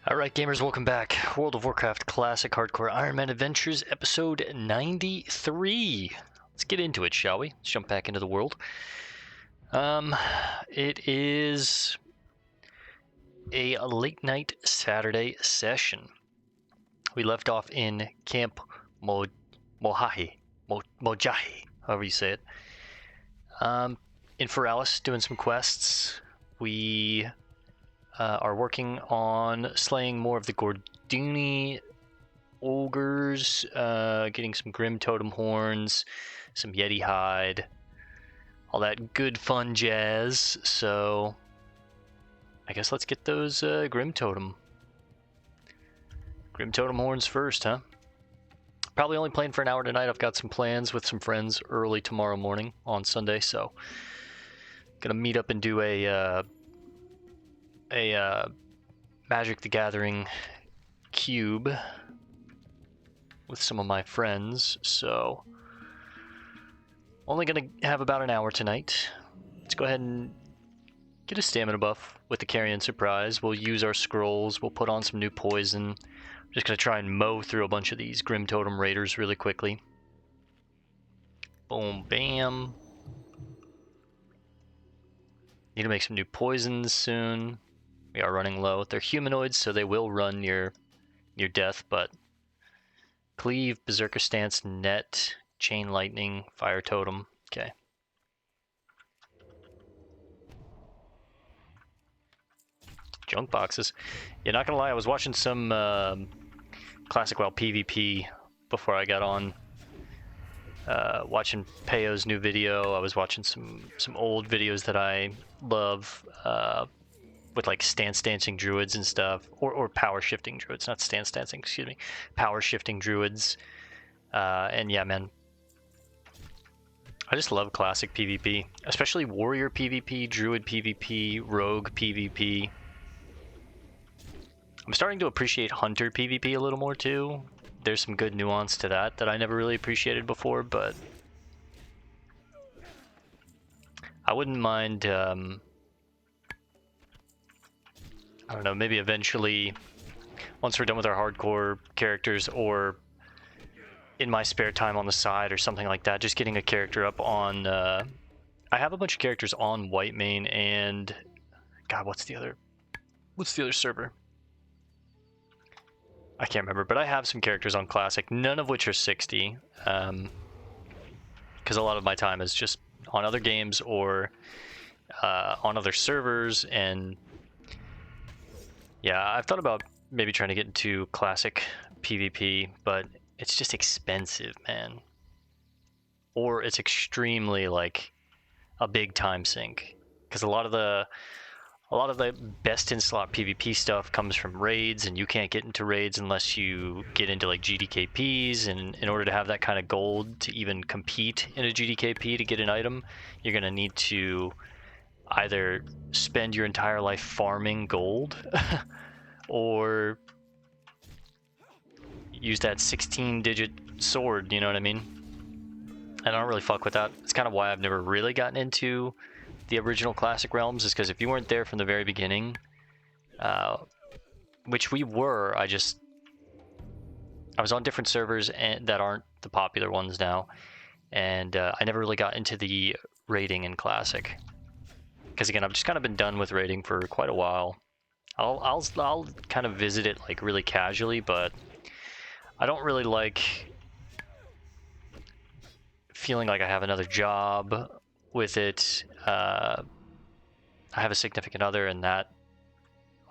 Alright gamers, welcome back. World of Warcraft Classic Hardcore Ironman Adventures, episode 93. Let's get into it, shall we? Let's jump back into the world. It is a late night Saturday session. We left off in Camp Mojahi, however you say it. In Feralis, doing some quests. We are working on slaying more of the Gordunni Ogres, getting some Grimtotem horns, some Yeti hide, all that good fun jazz. So I guess let's get those Grimtotem horns first, huh? Probably only playing for an hour tonight. I've got some plans with some friends early tomorrow morning on Sunday, so gonna meet up and do a Magic the Gathering cube with some of my friends, so only gonna have about an hour tonight. Let's go ahead and get a stamina buff with the Carrion Surprise. We'll use our scrolls, we'll put on some new poison. I'm just gonna try and mow through a bunch of these Grimtotem Raiders really quickly. Boom, bam. Need to make some new poisons soon. We are running low. They're humanoids, so they will run near death, but Cleave, Berserker Stance, Net, Chain Lightning, Fire Totem. Okay. Junk boxes. Yeah, not gonna lie, I was watching some Classic WoW PvP before I got on. Watching Peyo's new video. I was watching some old videos that I love. With like stance dancing druids and stuff, or power shifting druids, not stance dancing, excuse me, power shifting druids. And yeah, man, I just love classic PvP, especially warrior PvP, druid PvP, rogue PvP. I'm starting to appreciate hunter PvP a little more too. There's some good nuance to that I never really appreciated before, but I wouldn't mind I don't know, maybe eventually, once we're done with our hardcore characters, or in my spare time on the side or something like that, just getting a character up on, I have a bunch of characters on Whitemane and, God, what's the other server? I can't remember, but I have some characters on Classic, none of which are 60, because a lot of my time is just on other games or on other servers, and yeah, I've thought about maybe trying to get into classic PvP, but it's just expensive, man. Or it's extremely like a big time sink, because a lot of the best in slot PvP stuff comes from raids, and you can't get into raids unless you get into like GDKPs, and in order to have that kind of gold to even compete in a GDKP to get an item, you're gonna need to either spend your entire life farming gold or use that 16-digit sword, you know what I mean? I don't really fuck with that. It's kind of why I've never really gotten into the original Classic realms, is because if you weren't there from the very beginning, which we were, I was on different servers that aren't the popular ones now, and I never really got into the raiding in Classic. Because again, I've just kind of been done with raiding for quite a while. I'll kind of visit it like really casually, but I don't really like feeling like I have another job with it. I have a significant other, and that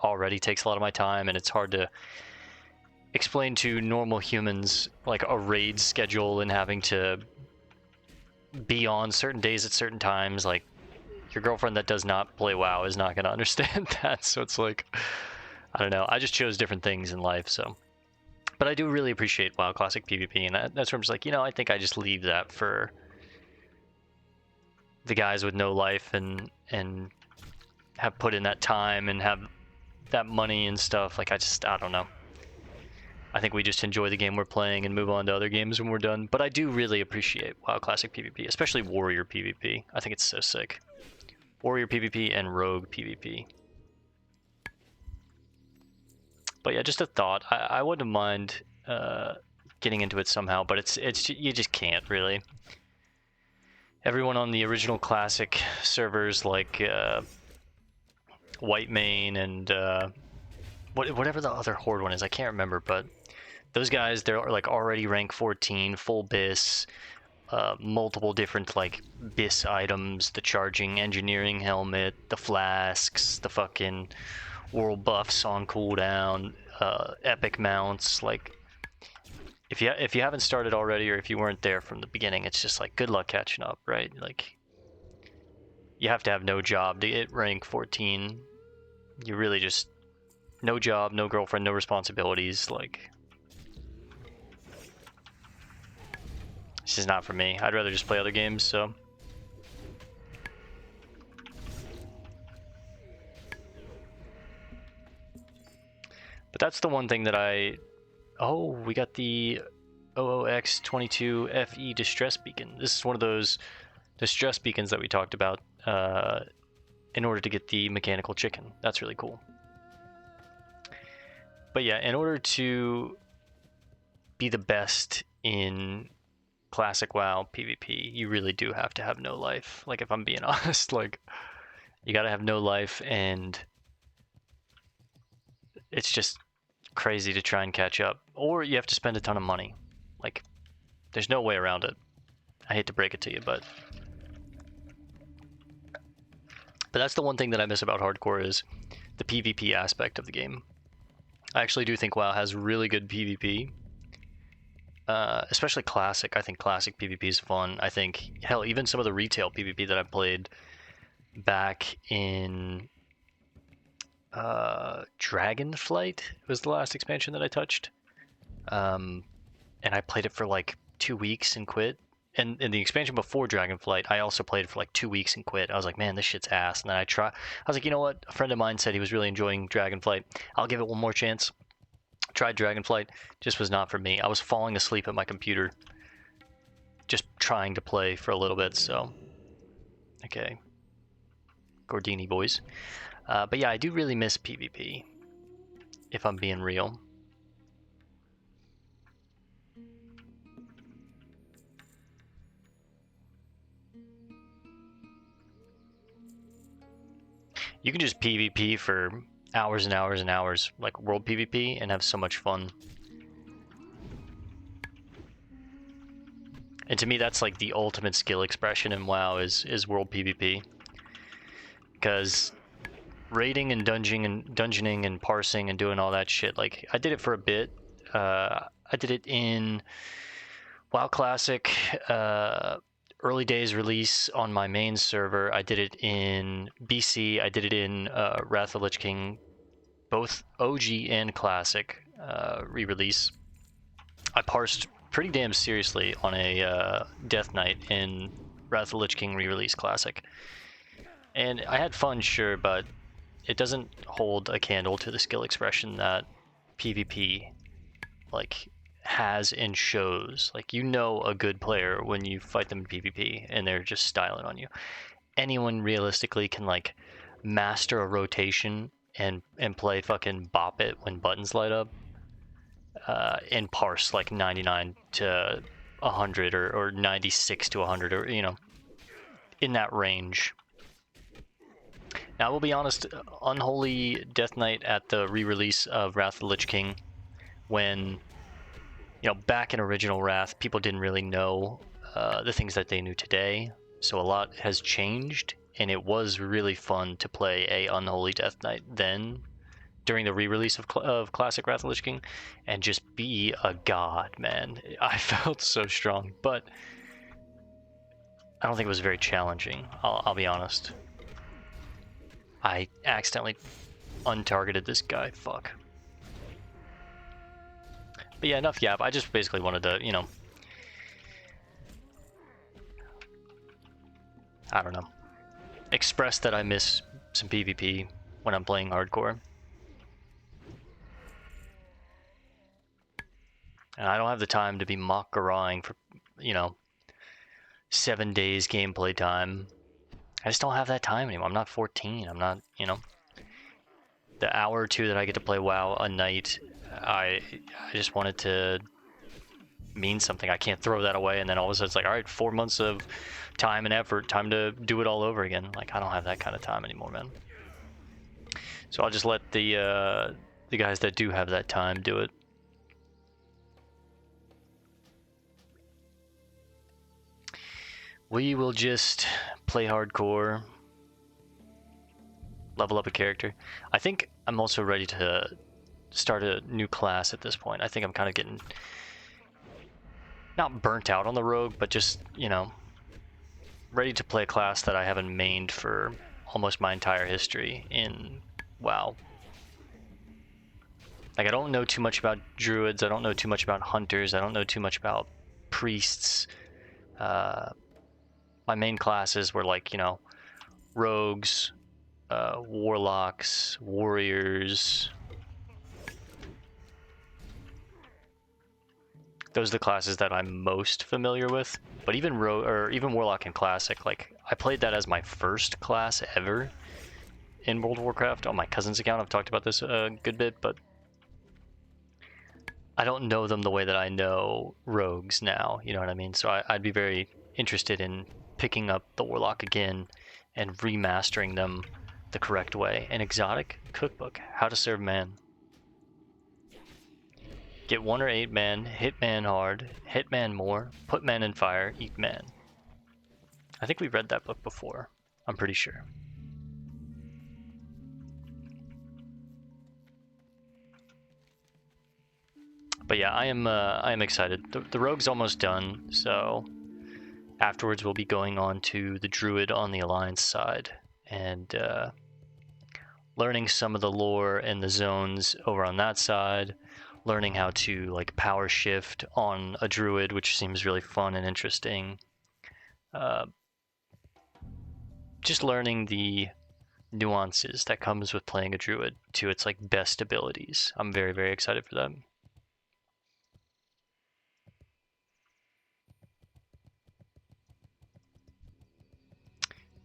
already takes a lot of my time, and it's hard to explain to normal humans like a raid schedule and having to be on certain days at certain times. Like, your girlfriend that does not play WoW is not going to understand that. So it's like, I don't know. I just chose different things in life, so. But I do really appreciate WoW Classic PvP, and that's where I'm just like, I think I just leave that for the guys with no life and have put in that time and have that money and stuff. Like, I don't know. I think we just enjoy the game we're playing and move on to other games when we're done. But I do really appreciate WoW Classic PvP, especially Warrior PvP. I think it's so sick. Warrior PvP and Rogue PvP. But yeah, just a thought. I wouldn't mind getting into it somehow, but it's you just can't really. Everyone on the original classic servers, like Whitemane and whatever the other Horde one is, I can't remember, but those guys, they're like already rank 14, full BIS, multiple different like BIS items, the charging engineering helmet, the flasks, the fucking world buffs on cooldown, epic mounts. Like if you haven't started already, or if you weren't there from the beginning, it's just like good luck catching up, right? Like you have to have no job to get rank 14. You really just no job, no girlfriend, no responsibilities. Like this is not for me. I'd rather just play other games. So. But that's the one thing that oh, we got the OOX22FE distress beacon. This is one of those distress beacons that we talked about in order to get the mechanical chicken. That's really cool. But yeah, in order to be the best in classic WoW PvP, you really do have to have no life. Like, if I'm being honest, like, you gotta have no life, and it's just crazy to try and catch up. Or you have to spend a ton of money. Like, there's no way around it. I hate to break it to you, but that's the one thing that I miss about hardcore is the PvP aspect of the game. I actually do think WoW has really good PvP, especially classic. I think classic PvP is fun. I think, hell, even some of the retail PvP that I played back in Dragonflight was the last expansion that I touched, and I played it for like 2 weeks and quit. And in the expansion before Dragonflight, I also played it for like 2 weeks and quit. I was like, man, this shit's ass. And then I was like, you know what? A friend of mine said he was really enjoying Dragonflight. I'll give it one more chance. Tried Dragonflight, just was not for me. I was falling asleep at my computer, just trying to play for a little bit. So, okay, Gordunni boys. But yeah, I do really miss PvP, if I'm being real. You can just PvP for hours and hours and hours, like world PvP, and have so much fun. And to me, that's like the ultimate skill expression in WoW is world PvP. Because raiding and dungeoning and parsing and doing all that shit, like I did it for a bit. I did it in WoW Classic, early days release on my main server. I did it in BC. I did it in Wrath of the Lich King, both OG and Classic re-release. I parsed pretty damn seriously on a Death Knight in Wrath of the Lich King re-release Classic. And I had fun, sure, but it doesn't hold a candle to the skill expression that PvP like has and shows. Like, you know a good player when you fight them in PvP and they're just styling on you. Anyone realistically can like master a rotation and play fucking bop it when buttons light up, and parse like 99 to 100 or 96 to 100, or you know, in that range. Now, I will be honest, Unholy Death Knight at the re-release of Wrath of the Lich King, when, you know, back in original Wrath, people didn't really know the things that they knew today, so a lot has changed, and it was really fun to play a Unholy Death Knight then, during the re-release of Classic Wrath of the Lich King, and just be a god, man. I felt so strong, but I don't think it was very challenging, I'll be honest. I accidentally untargeted this guy, fuck. But yeah, enough yap. I just basically wanted to, you know, I don't know, express that I miss some PvP when I'm playing hardcore. And I don't have the time to be mock-garawing for, you know, 7 days gameplay time. I just don't have that time anymore. I'm not 14. I'm not, you know. the hour or two that I get to play WoW a night, I just wanted to mean something. I can't throw that away, and then all of a sudden it's like, all right, 4 months of time and effort, time to do it all over again. Like, I don't have that kind of time anymore, man. So I'll just let the guys that do have that time do it. We will just play hardcore, level up a character. I think I'm also ready to start a new class at this point. I think I'm kind of getting, not burnt out on the rogue, but just, you know, ready to play a class that I haven't mained for almost my entire history in WoW. Like, I don't know too much about druids, I don't know too much about hunters, I don't know too much about priests. My main classes were like, you know, rogues, warlocks, warriors. Those are the classes that I'm most familiar with. But even even Warlock in Classic, like, I played that as my first class ever in World of Warcraft on my cousin's account. I've talked about this a good bit, but I don't know them the way that I know rogues now, you know what I mean? So I'd be very interested in picking up the Warlock again and remastering them the correct way. An exotic cookbook, how to serve man. Get 1 or 8 men, hit man hard, hit man more, put man in fire, eat man. I think we read that book before, I'm pretty sure. But yeah, I am excited. The rogue's almost done, so afterwards we'll be going on to the druid on the Alliance side and learning some of the lore and the zones over on that side, learning how to like power shift on a druid, which seems really fun and interesting. Just learning the nuances that comes with playing a druid to its like best abilities. I'm very, very excited for that.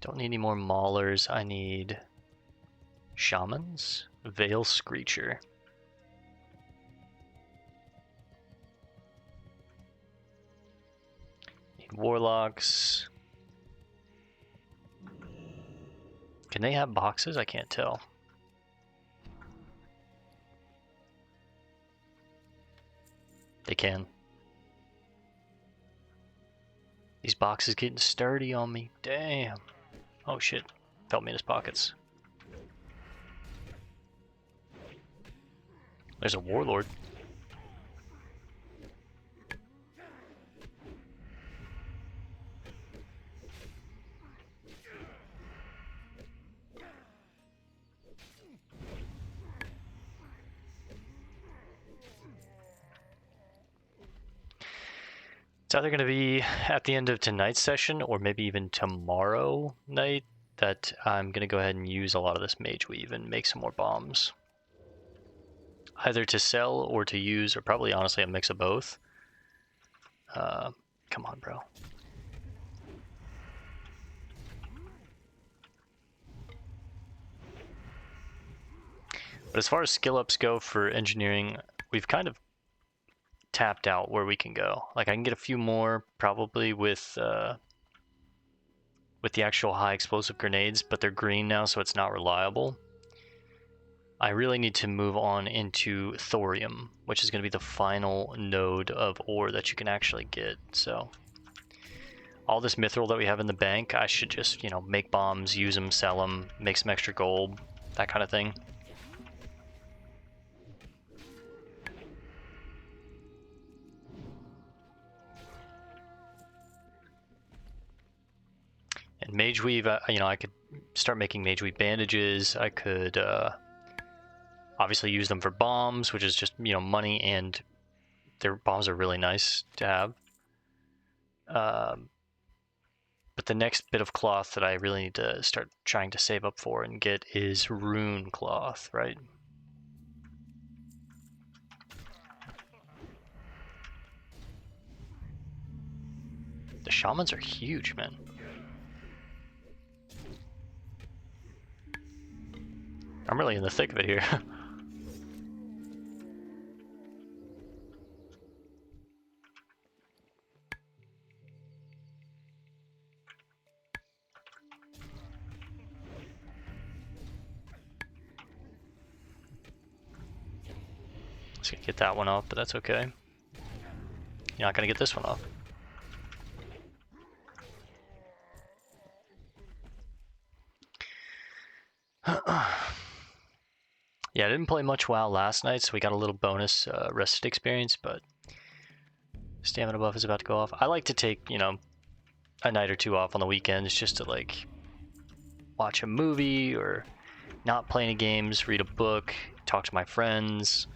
Don't need any more maulers. I need shamans. Veil Screecher. Need warlocks. Can they have boxes? I can't tell. They can. These boxes getting sturdy on me. Damn. Oh shit. Felt me in his pockets. There's a warlord. It's either going to be at the end of tonight's session or maybe even tomorrow night that I'm going to go ahead and use a lot of this mage weave and make some more bombs. Either to sell or to use, or probably honestly a mix of both. Come on, bro. But as far as skill ups go for engineering, we've kind of tapped out where we can go. Like, I can get a few more probably with the actual high explosive grenades, but they're green now, so it's not reliable. I really need to move on into thorium, which is going to be the final node of ore that you can actually get. So all this mithril that we have in the bank, I should just, you know, make bombs, use them, sell them, make some extra gold, that kind of thing. And mage weave, you know, I could start making mage weave bandages. I could obviously use them for bombs, which is just, you know, money, and their bombs are really nice to have. But the next bit of cloth that I really need to start trying to save up for and get is rune cloth, right? The shamans are huge, man. I'm really in the thick of it here. Just gonna get that one off, but that's okay. You're not gonna get this one off. Yeah, I didn't play much WoW last night, so we got a little bonus rested experience, but stamina buff is about to go off. I like to take, you know, a night or two off on the weekends just to like watch a movie or not play any games, read a book, talk to my friends,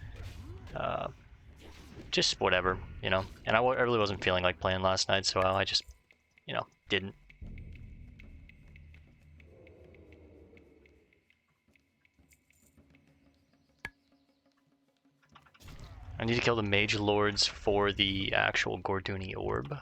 just whatever, you know. And I really wasn't feeling like playing last night, so I just, you know, didn't. I need to kill the mage lords for the actual Gordunni orb.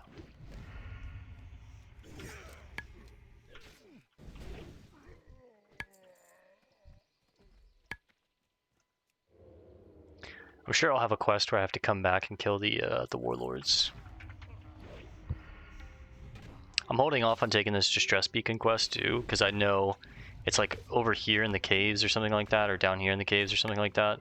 I'm sure I'll have a quest where I have to come back and kill the warlords. I'm holding off on taking this Distress Beacon quest too, because I know it's like over here in the caves or something like that, or down here in the caves or something like that.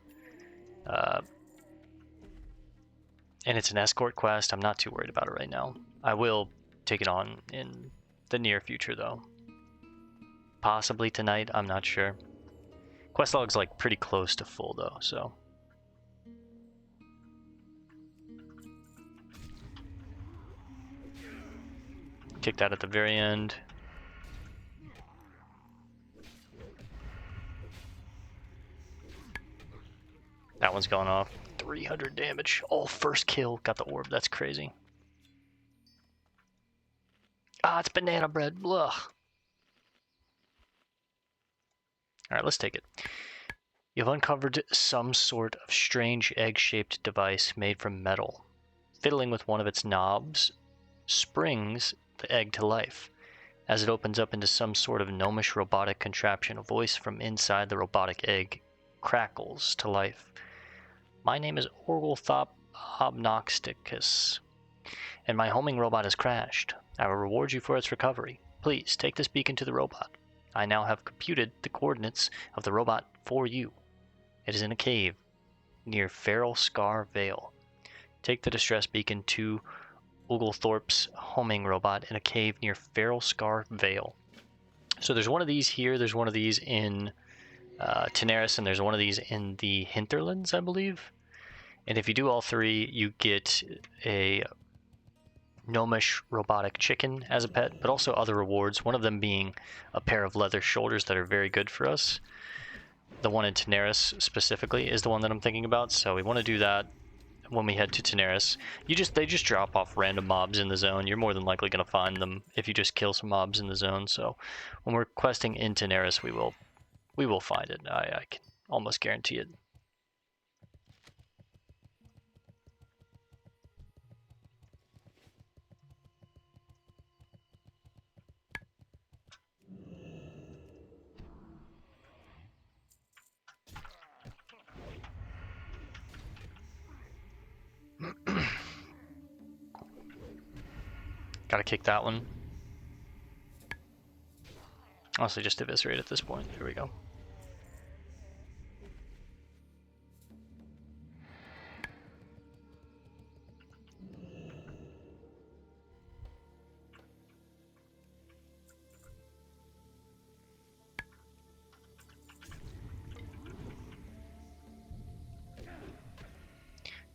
And it's an escort quest. I'm not too worried about it right now. I will take it on in the near future though. Possibly tonight, I'm not sure. Quest log's like pretty close to full though, so. Kick that at the very end. That one's going off. 300 damage. Oh, first kill. Got the orb. That's crazy. Ah, it's banana bread. Ugh. Alright, let's take it. You've uncovered some sort of strange egg-shaped device made from metal. Fiddling with one of its knobs springs the egg to life. As it opens up into some sort of gnomish robotic contraption, a voice from inside the robotic egg crackles to life. My name is Orglethop Obnoxticus, and my homing robot has crashed. I will reward you for its recovery. Please take this beacon to the robot. I now have computed the coordinates of the robot for you. It is in a cave near Feral Scar Vale. Take the distress beacon to Oglethorpe's homing robot in a cave near Feral Scar Vale. So there's one of these here, there's one of these in Teneris, and there's one of these in the Hinterlands, I believe. And if you do all three, you get a gnomish robotic chicken as a pet, but also other rewards, one of them being a pair of leather shoulders that are very good for us. The one in Teneris specifically is the one that I'm thinking about, so we want to do that when we head to Teneris. They just drop off random mobs in the zone. You're more than likely going to find them if you just kill some mobs in the zone, so when we're questing in Teneris, we will find it. I can almost guarantee it. Gotta kick that one. Honestly, just eviscerate at this point. Here we go.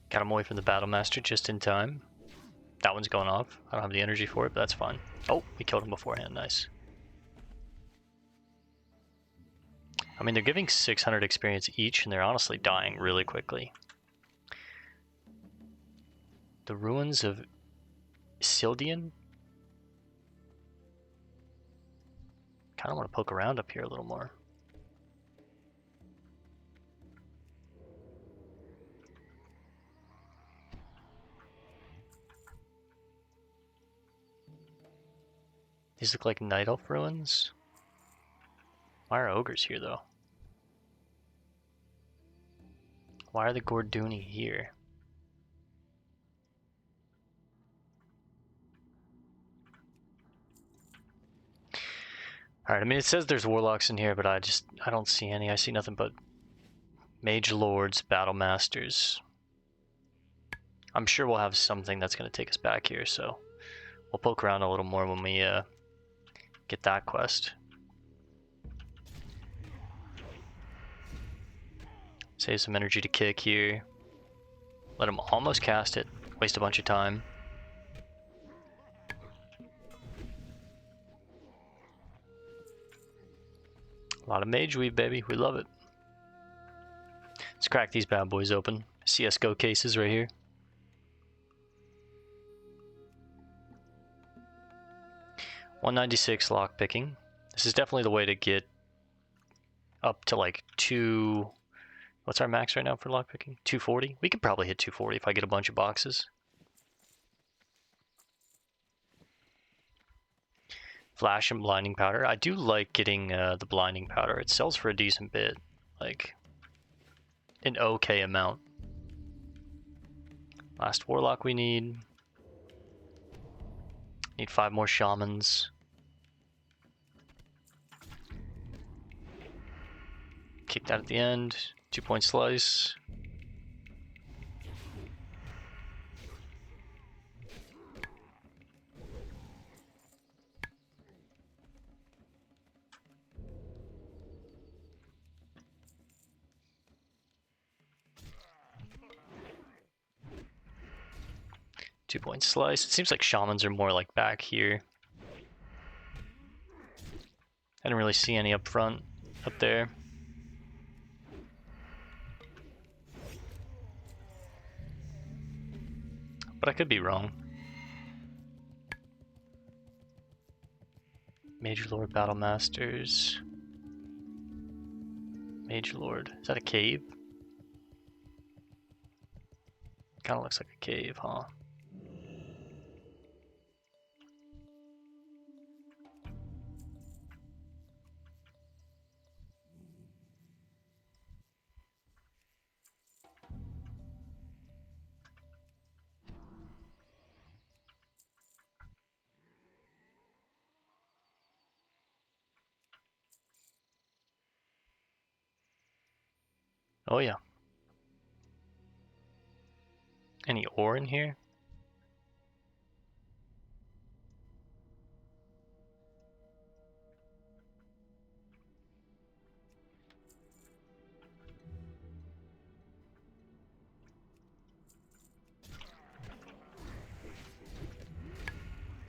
Got him away from the Battle Master just in time. That one's going off. I don't have the energy for it, but that's fine. Oh, we killed him beforehand. Nice. I mean, they're giving 600 experience each, and they're honestly dying really quickly. The ruins of Sildian? Kind of want to poke around up here a little more. These look like Night Elf ruins. Why are ogres here, though? Why are the Gordunni here? Alright, I mean it says there's warlocks in here, but I don't see any. I see nothing but mage lords, battle masters. I'm sure we'll have something that's going to take us back here, so we'll poke around a little more when we get that quest. Save some energy to kick here. Let him almost cast it. Waste a bunch of time. A lot of mage weave, baby. We love it. Let's crack these bad boys open. CSGO cases right here. $196 lockpicking. This is definitely the way to get up to like 2... What's our max right now for lockpicking? 240? We could probably hit 240 if I get a bunch of boxes. Flash and blinding powder. I do like getting the blinding powder. It sells for a decent bit. Like, an okay amount. Last warlock we need. Need 5 more shamans. Kick that at the end. 2-point slice. Two-point slice. It seems like shamans are more like back here. I didn't really see any up front, up there. But I could be wrong. Mage Lord Battle Masters. Mage Lord. Is that a cave? Kind of looks like a cave, huh? Oh yeah. Any ore in here?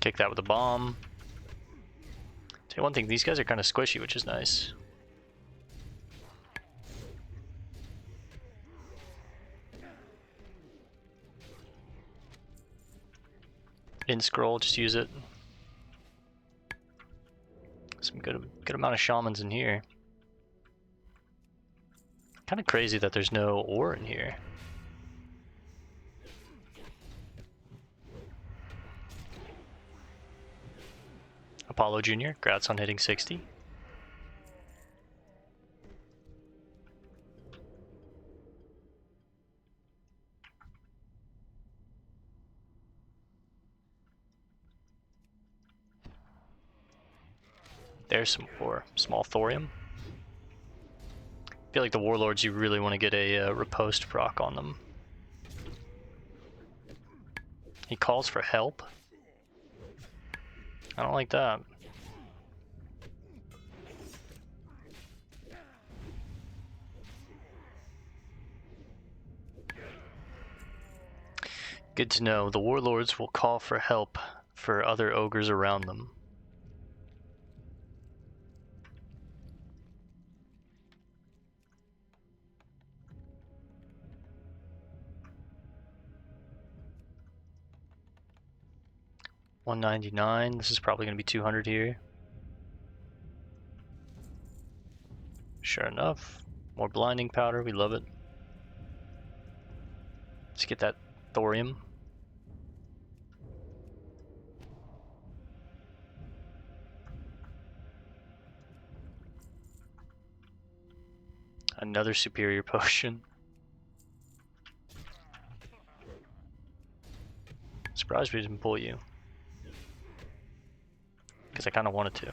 Kick that with a bomb. Tell you one thing, these guys are kind of squishy, which is nice. In scroll, just use it. Some good amount of shamans in here. Kind of crazy that there's no ore in here. Apollo Jr., congrats on hitting 60. There's some ore. Small thorium. I feel like the warlords, you really want to get a riposte proc on them. He calls for help. I don't like that. Good to know. The warlords will call for help for other ogres around them. $199. This is probably going to be 200 here. Sure enough. More blinding powder. We love it. Let's get that thorium. Another superior potion. Surprised we didn't pull you. Because I kind of wanted to.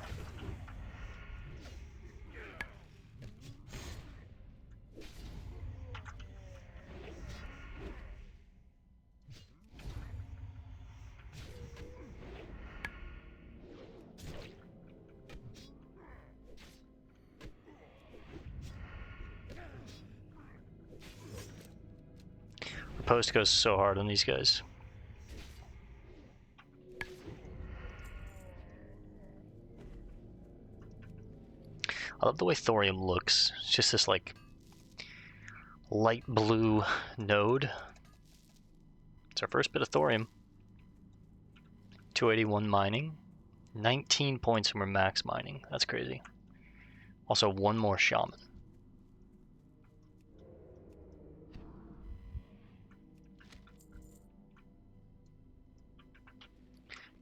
The post goes so hard on these guys. I love the way thorium looks. It's just this like light blue node. It's our first bit of thorium. 281 mining. 19 points when we're max mining. That's crazy. Also, one more shaman.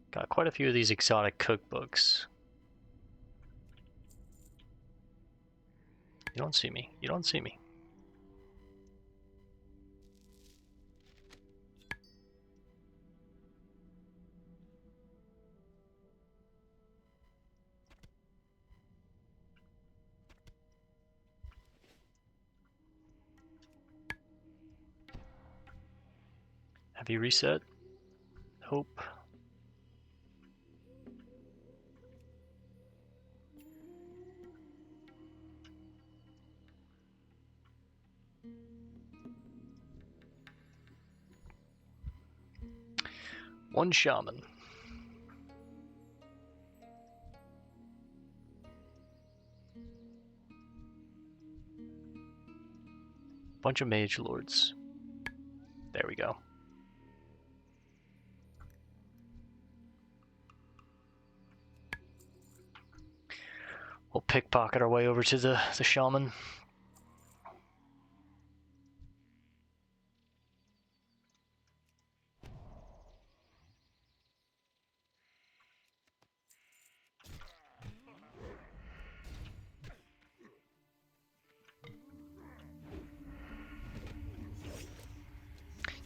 Got quite a few of these exotic cookbooks. You don't see me. You don't see me. Have you reset? Hope. One shaman. Bunch of mage lords. There we go. We'll pickpocket our way over to the shaman.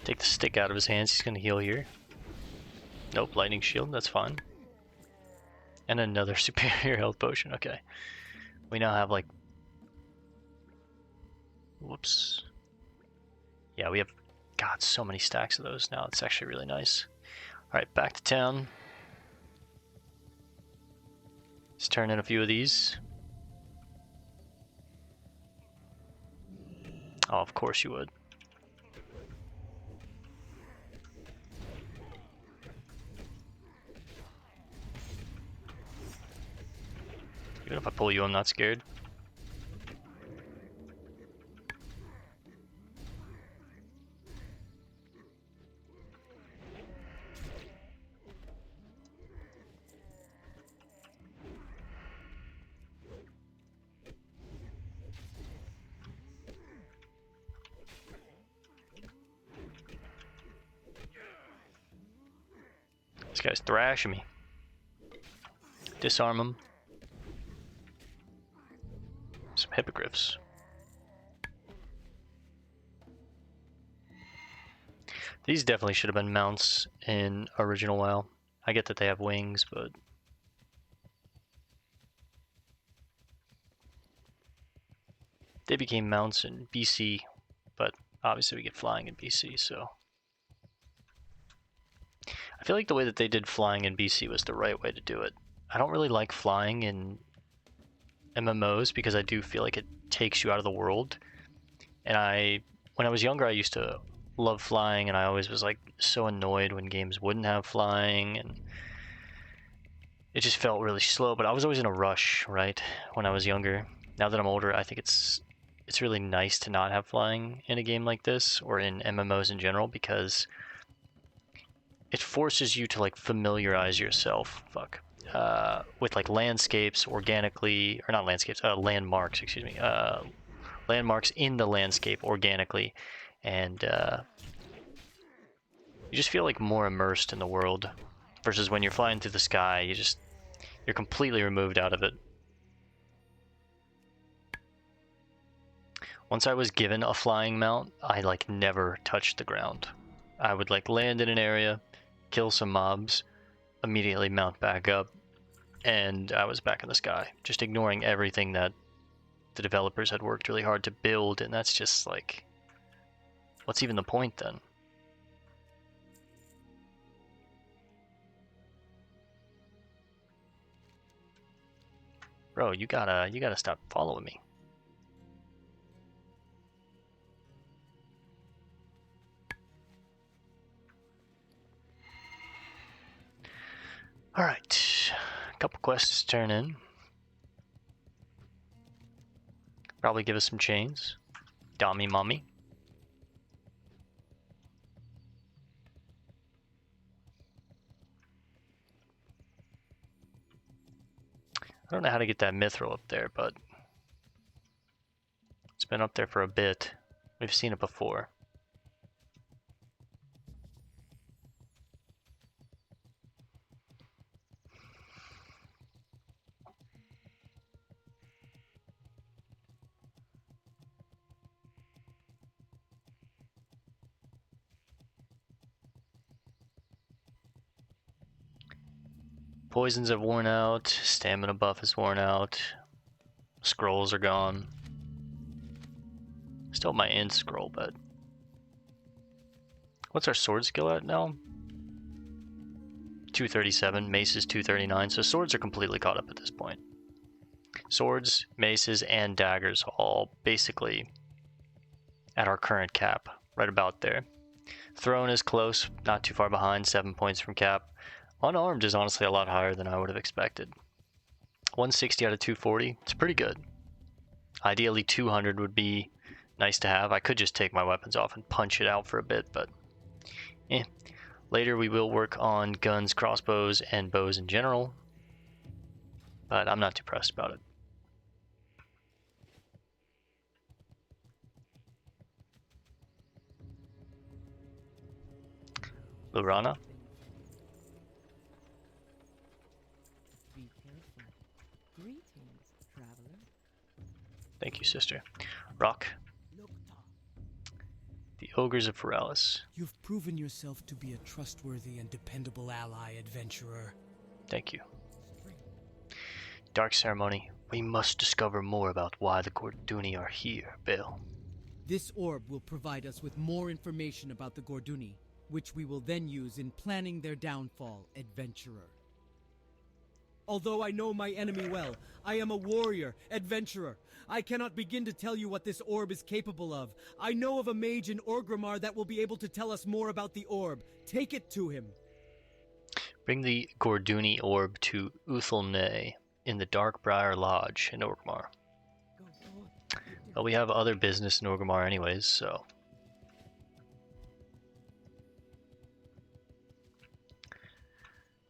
Take the stick out of his hands, he's gonna heal here. Nope, lightning shield, that's fine. And another superior health potion, okay. We now have like... Whoops. Yeah, we have, God, so many stacks of those now, it's actually really nice. Alright, back to town. Let's turn in a few of these. Oh, of course you would. Even if I pull you, I'm not scared. This guy's thrashing me. Disarm him. Some hippogriffs. These definitely should have been mounts in original WoW. I get that they have wings, but they became mounts in BC, but obviously we get flying in BC, so I feel like the way that they did flying in BC was the right way to do it. I don't really like flying in MMOs because I do feel like it takes you out of the world. And when I was younger, I used to love flying, and I always was like so annoyed when games wouldn't have flying, and it just felt really slow. But I was always in a rush, right? When I was younger. Now that I'm older, I think it's really nice to not have flying in a game like this, or in MMOs in general, because it forces you to like familiarize yourself. With like landscapes organically, or not landscapes, landmarks, excuse me, landmarks in the landscape organically, and you just feel like more immersed in the world, versus when you're flying through the sky, you're completely removed out of it. Once I was given a flying mount, I like never touched the ground. I would like land in an area, kill some mobs, immediately mount back up, and I was back in the sky, just ignoring everything that the developers had worked really hard to build, and that's just like, what's even the point then? Bro, you gotta stop following me. Alright, a couple quests to turn in. Probably give us some chains. Dommy mommy. I don't know how to get that mithril up there, but it's been up there for a bit. We've seen it before. Poisons have worn out, stamina buff is worn out, scrolls are gone. Still my end scroll, but what's our sword skill at now? 237, mace is 239, so swords are completely caught up at this point. Swords, maces, and daggers all basically at our current cap, right about there. Throne is close, not too far behind, 7 points from cap. Unarmed is honestly a lot higher than I would have expected. 160 out of 240, it's pretty good. Ideally 200 would be nice to have. I could just take my weapons off and punch it out for a bit, but later we will work on guns, crossbows, and bows in general, but I'm not too pressed about it. Lurana. Thank you, sister. Rock. The Ogres of Feralis. You've proven yourself to be a trustworthy and dependable ally, adventurer. Thank you. Dark Ceremony. We must discover more about why the Gordunni are here, Bill. This orb will provide us with more information about the Gordunni, which we will then use in planning their downfall, adventurer. Although I know my enemy well, I am a warrior, adventurer. I cannot begin to tell you what this orb is capable of. I know of a mage in Orgrimmar that will be able to tell us more about the orb. Take it to him. Bring the Gordunni orb to Uthelne in the Darkbriar Lodge in Orgrimmar. But we have other business in Orgrimmar anyways, so...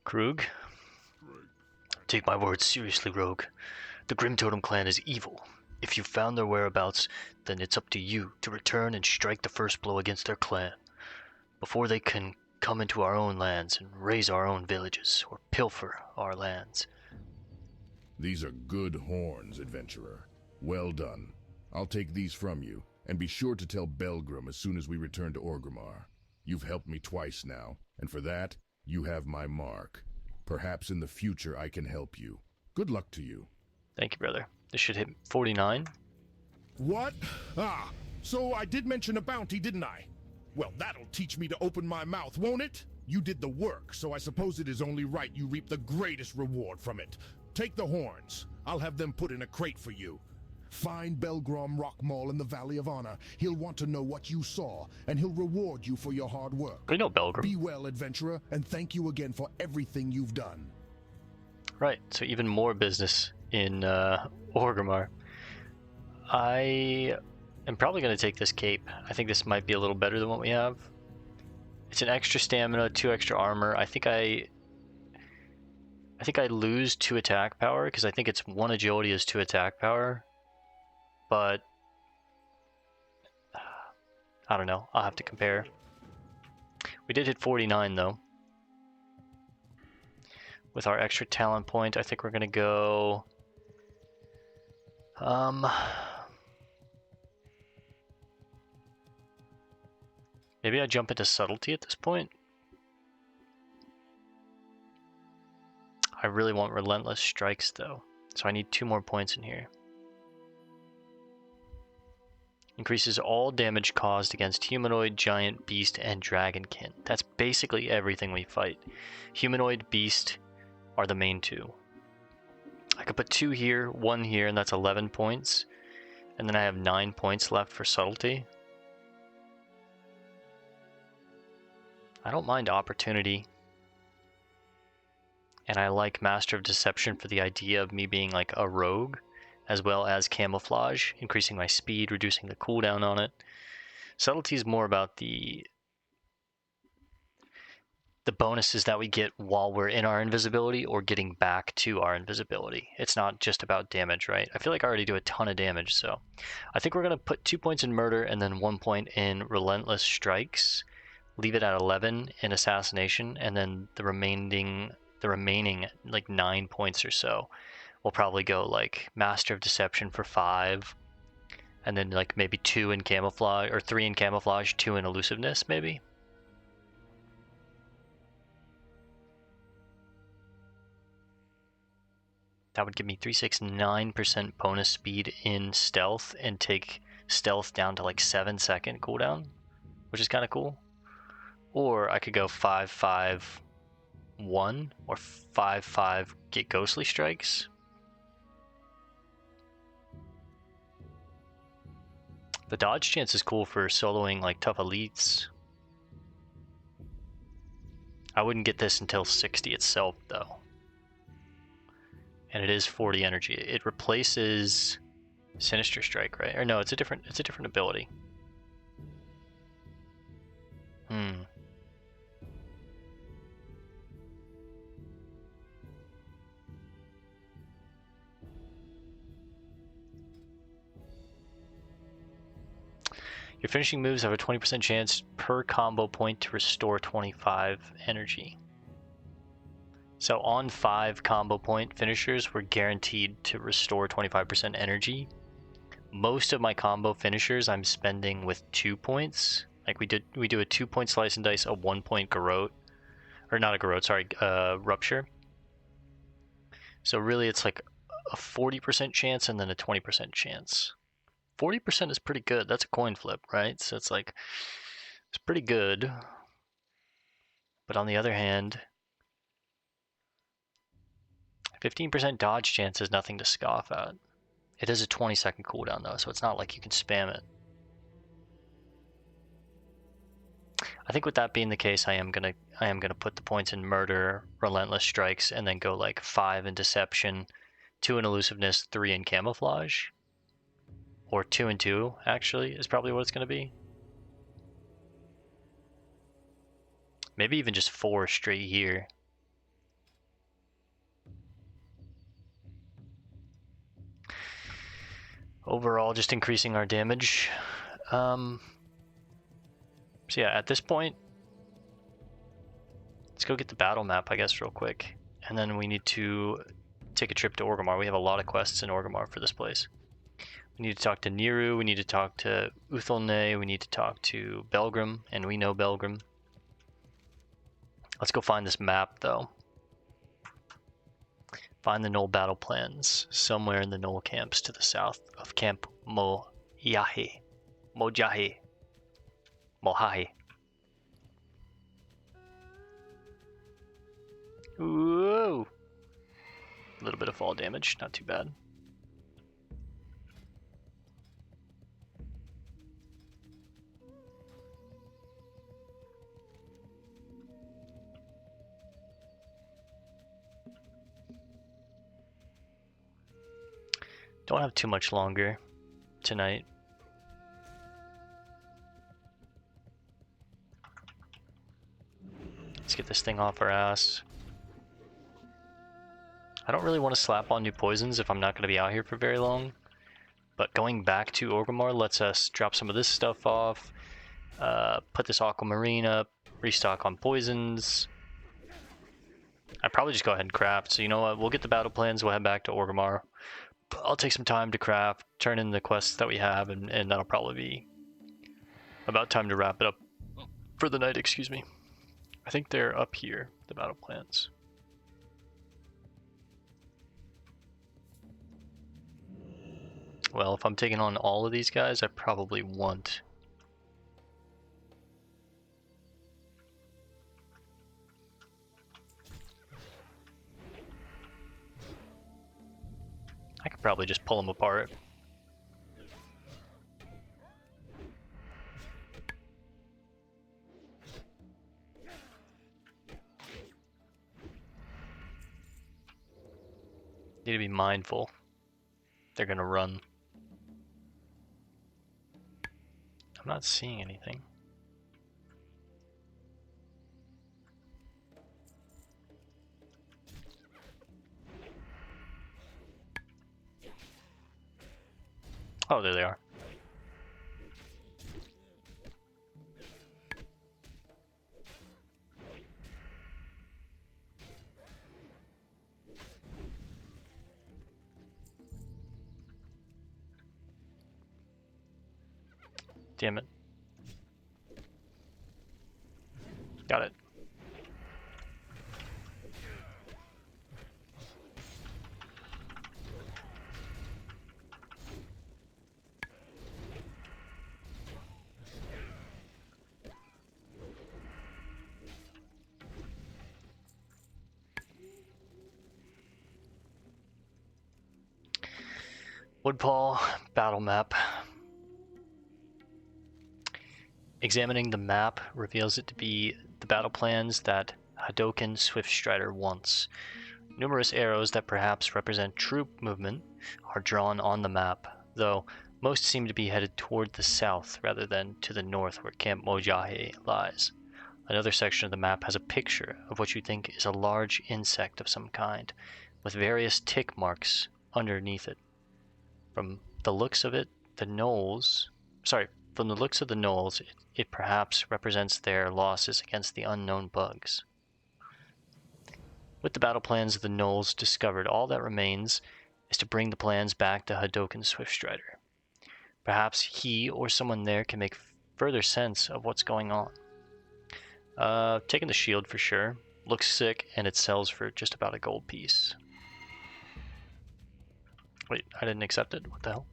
Krug? Take my words seriously, Rogue. The Grimtotem clan is evil. If you've found their whereabouts, then it's up to you to return and strike the first blow against their clan, before they can come into our own lands and raise our own villages, or pilfer our lands. These are good horns, adventurer. Well done. I'll take these from you, and be sure to tell Belgrim as soon as we return to Orgrimmar. You've helped me twice now, and for that, you have my mark. Perhaps in the future I can help you. Good luck to you. Thank you, brother. This should hit 49. What? Ah, so I did mention a bounty, didn't I? Well, that'll teach me to open my mouth, won't it? You did the work, so I suppose it is only right you reap the greatest reward from it. Take the horns. I'll have them put in a crate for you. Find Belgrom Rockmall in the Valley of Honor. He'll want to know what you saw, and he'll reward you for your hard work. We know Belgrim. Be well, adventurer, and thank you again for everything you've done. Right, so even more business in Orgrimmar. I am probably going to take this cape. I think this might be a little better than what we have. It's an extra stamina, 2 extra armor. I think I lose 2 attack power because I think it's 1 agility is 2 attack power. But I don't know. I'll have to compare. We did hit 49 though. With our extra talent point, I think we're gonna go maybe I jump into subtlety at this point. I really want Relentless Strikes though, so I need 2 more points in here. Increases all damage caused against humanoid, giant, beast, and dragonkin. That's basically everything we fight. Humanoid, beast are the main 2. I could put 2 here, 1 here, and that's 11 points. And then I have 9 points left for subtlety. I don't mind opportunity. And I like Master of Deception for the idea of me being like a rogue, as well as camouflage, increasing my speed, reducing the cooldown on it. Subtlety is more about the bonuses that we get while we're in our invisibility or getting back to our invisibility. It's not just about damage, right? I feel like I already do a ton of damage, so I think we're going to put 2 points in murder and then 1 point in relentless strikes, leave it at 11 in assassination, and then the remaining like 9 points or so we'll probably go like Master of Deception for 5, and then like maybe 2 in camouflage, or 3 in camouflage, 2 in elusiveness maybe. That would give me 369% bonus speed in stealth and take stealth down to like 7-second cooldown, which is kind of cool. Or I could go 5-5-1 or 5-5 get ghostly strikes. The dodge chance is cool for soloing like tough elites. I wouldn't get this until 60 itself though. And it is 40 energy. It replaces Sinister Strike, right? Or no, it's a different ability. Your finishing moves have a 20% chance per combo point to restore 25 energy. So on 5 combo point finishers, we're guaranteed to restore 25% energy. Most of my combo finishers I'm spending with 2 points. Like we do a 2 point slice and dice, a 1 point garrote, or not a garrote, sorry, rupture. So really it's like a 40% chance and then a 20% chance. 40% is pretty good. That's a coin flip, right? So it's like, it's pretty good. But on the other hand, 15% dodge chance is nothing to scoff at. It is a 20-second cooldown though, so it's not like you can spam it. I think with that being the case, I am gonna put the points in murder, relentless strikes, and then go like 5 in deception, 2 in elusiveness, 3 in camouflage. Or 2 and 2 actually is probably what it's gonna be. Maybe even just 4 straight here. Overall, just increasing our damage. So yeah, at this point, let's go get the battle map, I guess, real quick. And then we need to take a trip to Orgrimmar. We have a lot of quests in Orgrimmar for this place. We need to talk to Niru, we need to talk to Uthelne, we need to talk to Belgrim, and we know Belgrim. Let's go find this map, though. Find the Knoll battle plans somewhere in the Knoll camps to the south of Camp Mojahi. Mohahi. Whoa! A little bit of fall damage, not too bad. Don't have too much longer tonight. Let's get this thing off our ass. I don't really want to slap on new poisons if I'm not going to be out here for very long. But going back to Orgrimmar lets us drop some of this stuff off, put this aquamarine up, restock on poisons. I'd probably just go ahead and craft. So you know what, we'll get the battle plans, we'll head back to Orgrimmar. I'll take some time to craft, turn in the quests that we have, and that'll probably be about time to wrap it up for the night, excuse me. I think they're up here, the battle plans. Well, if I'm taking on all of these guys, I probably won't. I could probably just pull them apart. Need to be mindful. They're gonna run. I'm not seeing anything. Oh, there they are. Damn it. Got it. Woodpaw Battle Map. Examining the map reveals it to be the battle plans that Hadoken Swiftstrider wants. Numerous arrows that perhaps represent troop movement are drawn on the map, though most seem to be headed toward the south rather than to the north where Camp Mojahe lies. Another section of the map has a picture of what you think is a large insect of some kind, with various tick marks underneath it. From the looks of it, from the looks of the gnolls, it perhaps represents their losses against the unknown bugs. With the battle plans of the gnolls discovered, all that remains is to bring the plans back to Hadoken Swiftstrider. Perhaps he or someone there can make further sense of what's going on. Taking the shield for sure. Looks sick, and it sells for just about a gold piece. Wait, I didn't accept it? What the hell?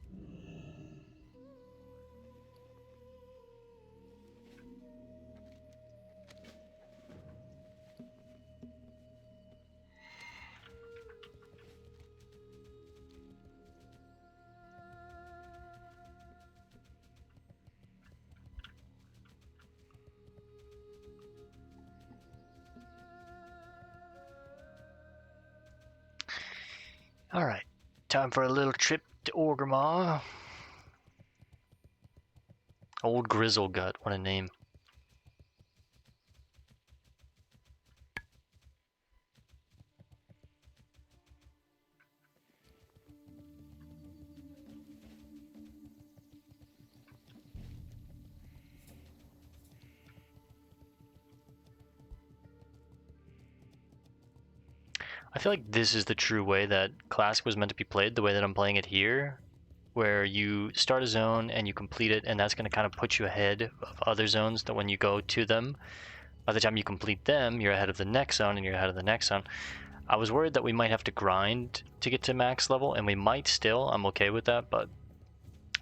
Alright, time for a little trip to Orgrimmar. Old Grizzlegut, what a name. I feel like this is the true way that Classic was meant to be played, the way that I'm playing it here, where you start a zone and you complete it, and that's going to kind of put you ahead of other zones that when you go to them, by the time you complete them, you're ahead of the next zone and you're ahead of the next zone. I was worried that we might have to grind to get to max level, and we might still. I'm okay with that, but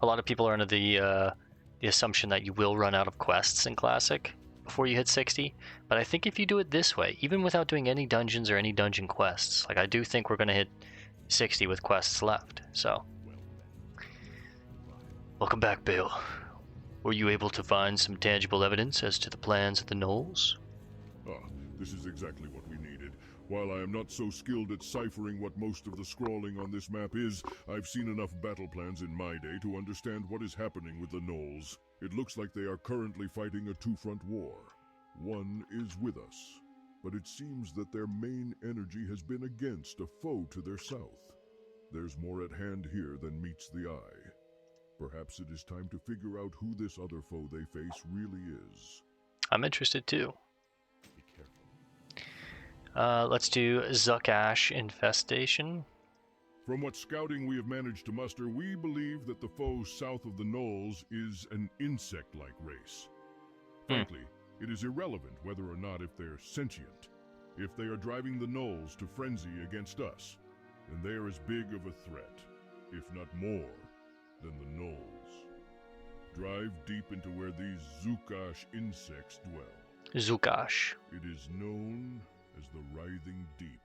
a lot of people are under the assumption that you will run out of quests in Classic before you hit 60, but I think if you do it this way, even without doing any dungeons or any dungeon quests, like I do think we're going to hit 60 with quests left, so. Welcome back, Bale. Were you able to find some tangible evidence as to the plans of the gnolls? This is exactly what we needed. While I am not so skilled at ciphering what most of the scrawling on this map is, I've seen enough battle plans in my day to understand what is happening with the gnolls. It looks like they are currently fighting a two-front war. One is with us, but it seems that their main energy has been against a foe to their south. There's more at hand here than meets the eye. Perhaps it is time to figure out who this other foe they face really is. I'm interested too. Let's do Zuckash Infestation. From what scouting we have managed to muster, we believe that the foe south of the gnolls is an insect-like race. Frankly, it is irrelevant whether or not if they're sentient. If they are driving the gnolls to frenzy against us, then they are as big of a threat, if not more, than the gnolls. Drive deep into where these Zukash insects dwell. Zukash. It is known as the Writhing Deep.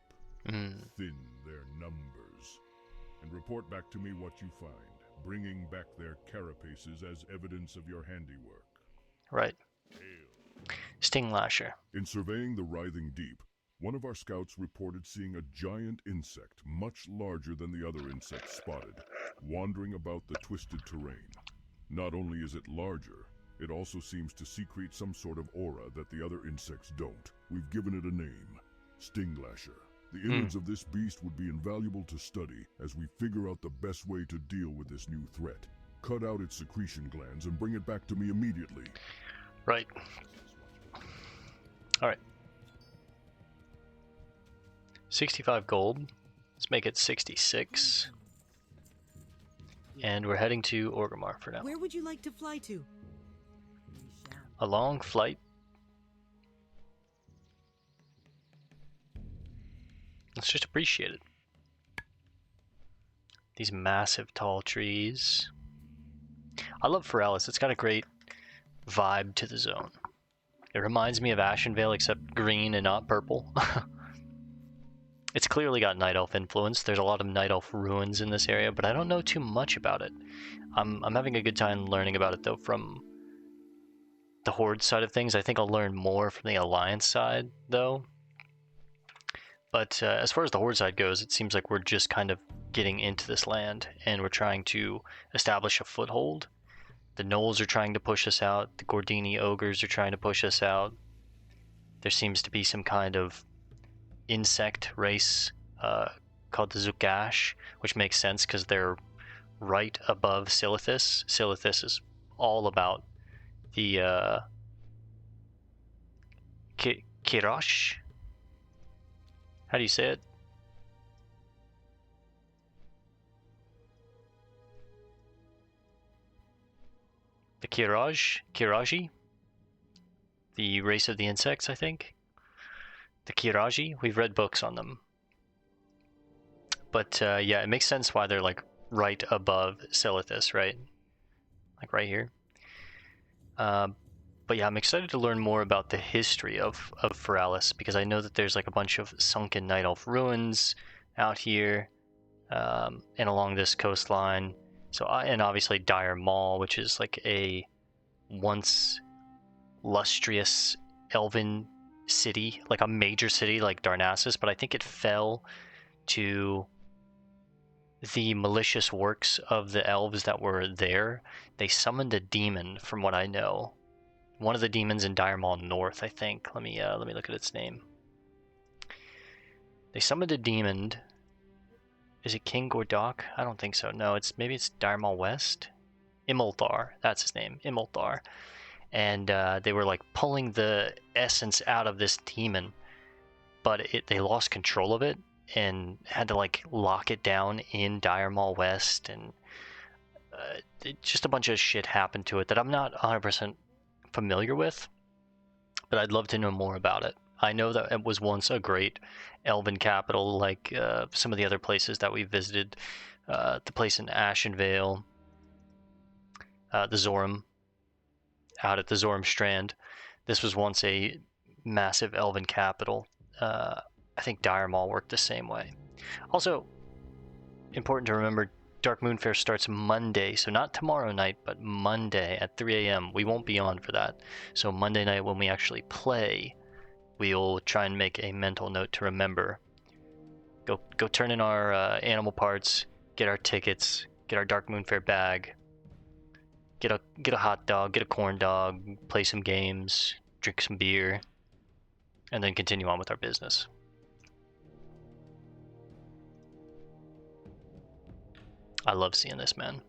Thin their numbers. And report back to me what you find, bringing back their carapaces as evidence of your handiwork. Right. Sting Lasher. In surveying the Writhing Deep, one of our scouts reported seeing a giant insect much larger than the other insects spotted, wandering about the twisted terrain. Not only is it larger, it also seems to secrete some sort of aura that the other insects don't. We've given it a name, Sting Lasher. The innards of this beast would be invaluable to study as we figure out the best way to deal with this new threat. Cut out its secretion glands and bring it back to me immediately. Right. Alright. 65 gold. Let's make it 66. And we're heading to Orgrimmar for now. Where would you like to fly to? A long flight. Let's just appreciate it. These massive tall trees. I love Feralis. It's got a great vibe to the zone. It reminds me of Ashenvale, except green and not purple. It's clearly got Night Elf influence. There's a lot of Night Elf ruins in this area, but I don't know too much about it. I'm having a good time learning about it, though, from the Horde side of things. I think I'll learn more from the Alliance side, though. But as far as the Horde side goes, it seems like we're just kind of getting into this land, and we're trying to establish a foothold. The Gnolls are trying to push us out. The Gordunni Ogres are trying to push us out. There seems to be some kind of insect race called the Zukash, which makes sense because they're right above Silithus. Silithus is all about the Kirosh? How do you say it? The Kiraji? The race of the insects, I think. The Kiraji? We've read books on them. But yeah, it makes sense why they're like right above Silithus, right? Like right here. But yeah, I'm excited to learn more about the history of Feralis, because I know that there's like a bunch of sunken Night Elf ruins out here and along this coastline. So, and obviously Dire Maul, which is like a once lustrous elven city, like a major city like Darnassus, but I think it fell to the malicious works of the elves that were there. They summoned a demon, from what I know. One of the demons in Dire Maul North, I think. Let me look at its name. They summoned a demon. Is it King Gordok? I don't think so. No, maybe it's Dire Maul West. Imolthar, that's his name, Imolthar. And they were like pulling the essence out of this demon, but they lost control of it and had to like lock it down in Dire Maul West, and just a bunch of shit happened to it that I'm not 100% familiar with, but I'd love to know more about it. I know that it was once a great elven capital, like some of the other places that we visited, the place in Ashenvale, the Zoram, out at the Zoram Strand. This was once a massive elven capital. I think Dire Maul worked the same way. Also, important to remember, Dark Moon Fair starts Monday, so not tomorrow night, but Monday at 3 a.m. We won't be on for that. So Monday night when we actually play, we'll try and make a mental note to remember. Go turn in our animal parts, get our tickets, get our Dark Moon Fair bag, get a hot dog, get a corn dog, play some games, drink some beer, and then continue on with our business. I love seeing this, man.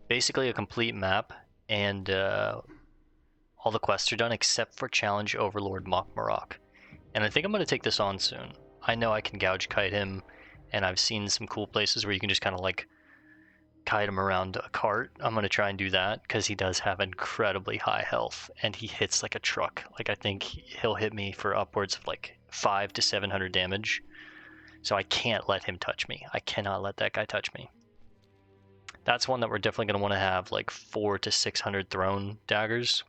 Basically a complete map, and all the quests are done except for Challenge Overlord Mok'Marok. And I think I'm going to take this on soon. I know I can gouge kite him, and I've seen some cool places where you can just kind of like kite him around a cart. I'm going to try and do that because he does have incredibly high health, and he hits like a truck. Like I think he'll hit me for upwards of like 500 to 700 damage. So I can't let him touch me. I cannot let that guy touch me. That's one that we're definitely going to want to have like 400 to 600 thrown daggers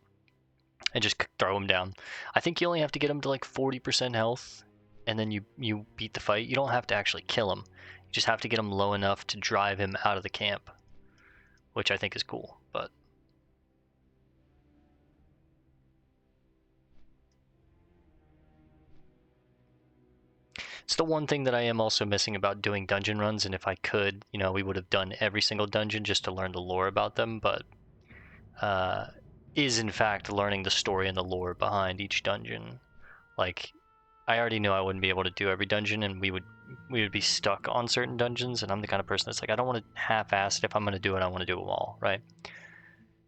and just throw them down. I think you only have to get them to like 40% health, and then you beat the fight. You don't have to actually kill him. You just have to get him low enough to drive him out of the camp, which I think is cool. But it's the one thing that I am also missing about doing dungeon runs, and if I could, you know, we would have done every single dungeon just to learn the lore about them, but is in fact learning the story and the lore behind each dungeon. Like, I already knew I wouldn't be able to do every dungeon, and we would be stuck on certain dungeons, and I'm the kind of person that's like, I don't want to half-ass it. If I'm going to do it, I want to do them all, right?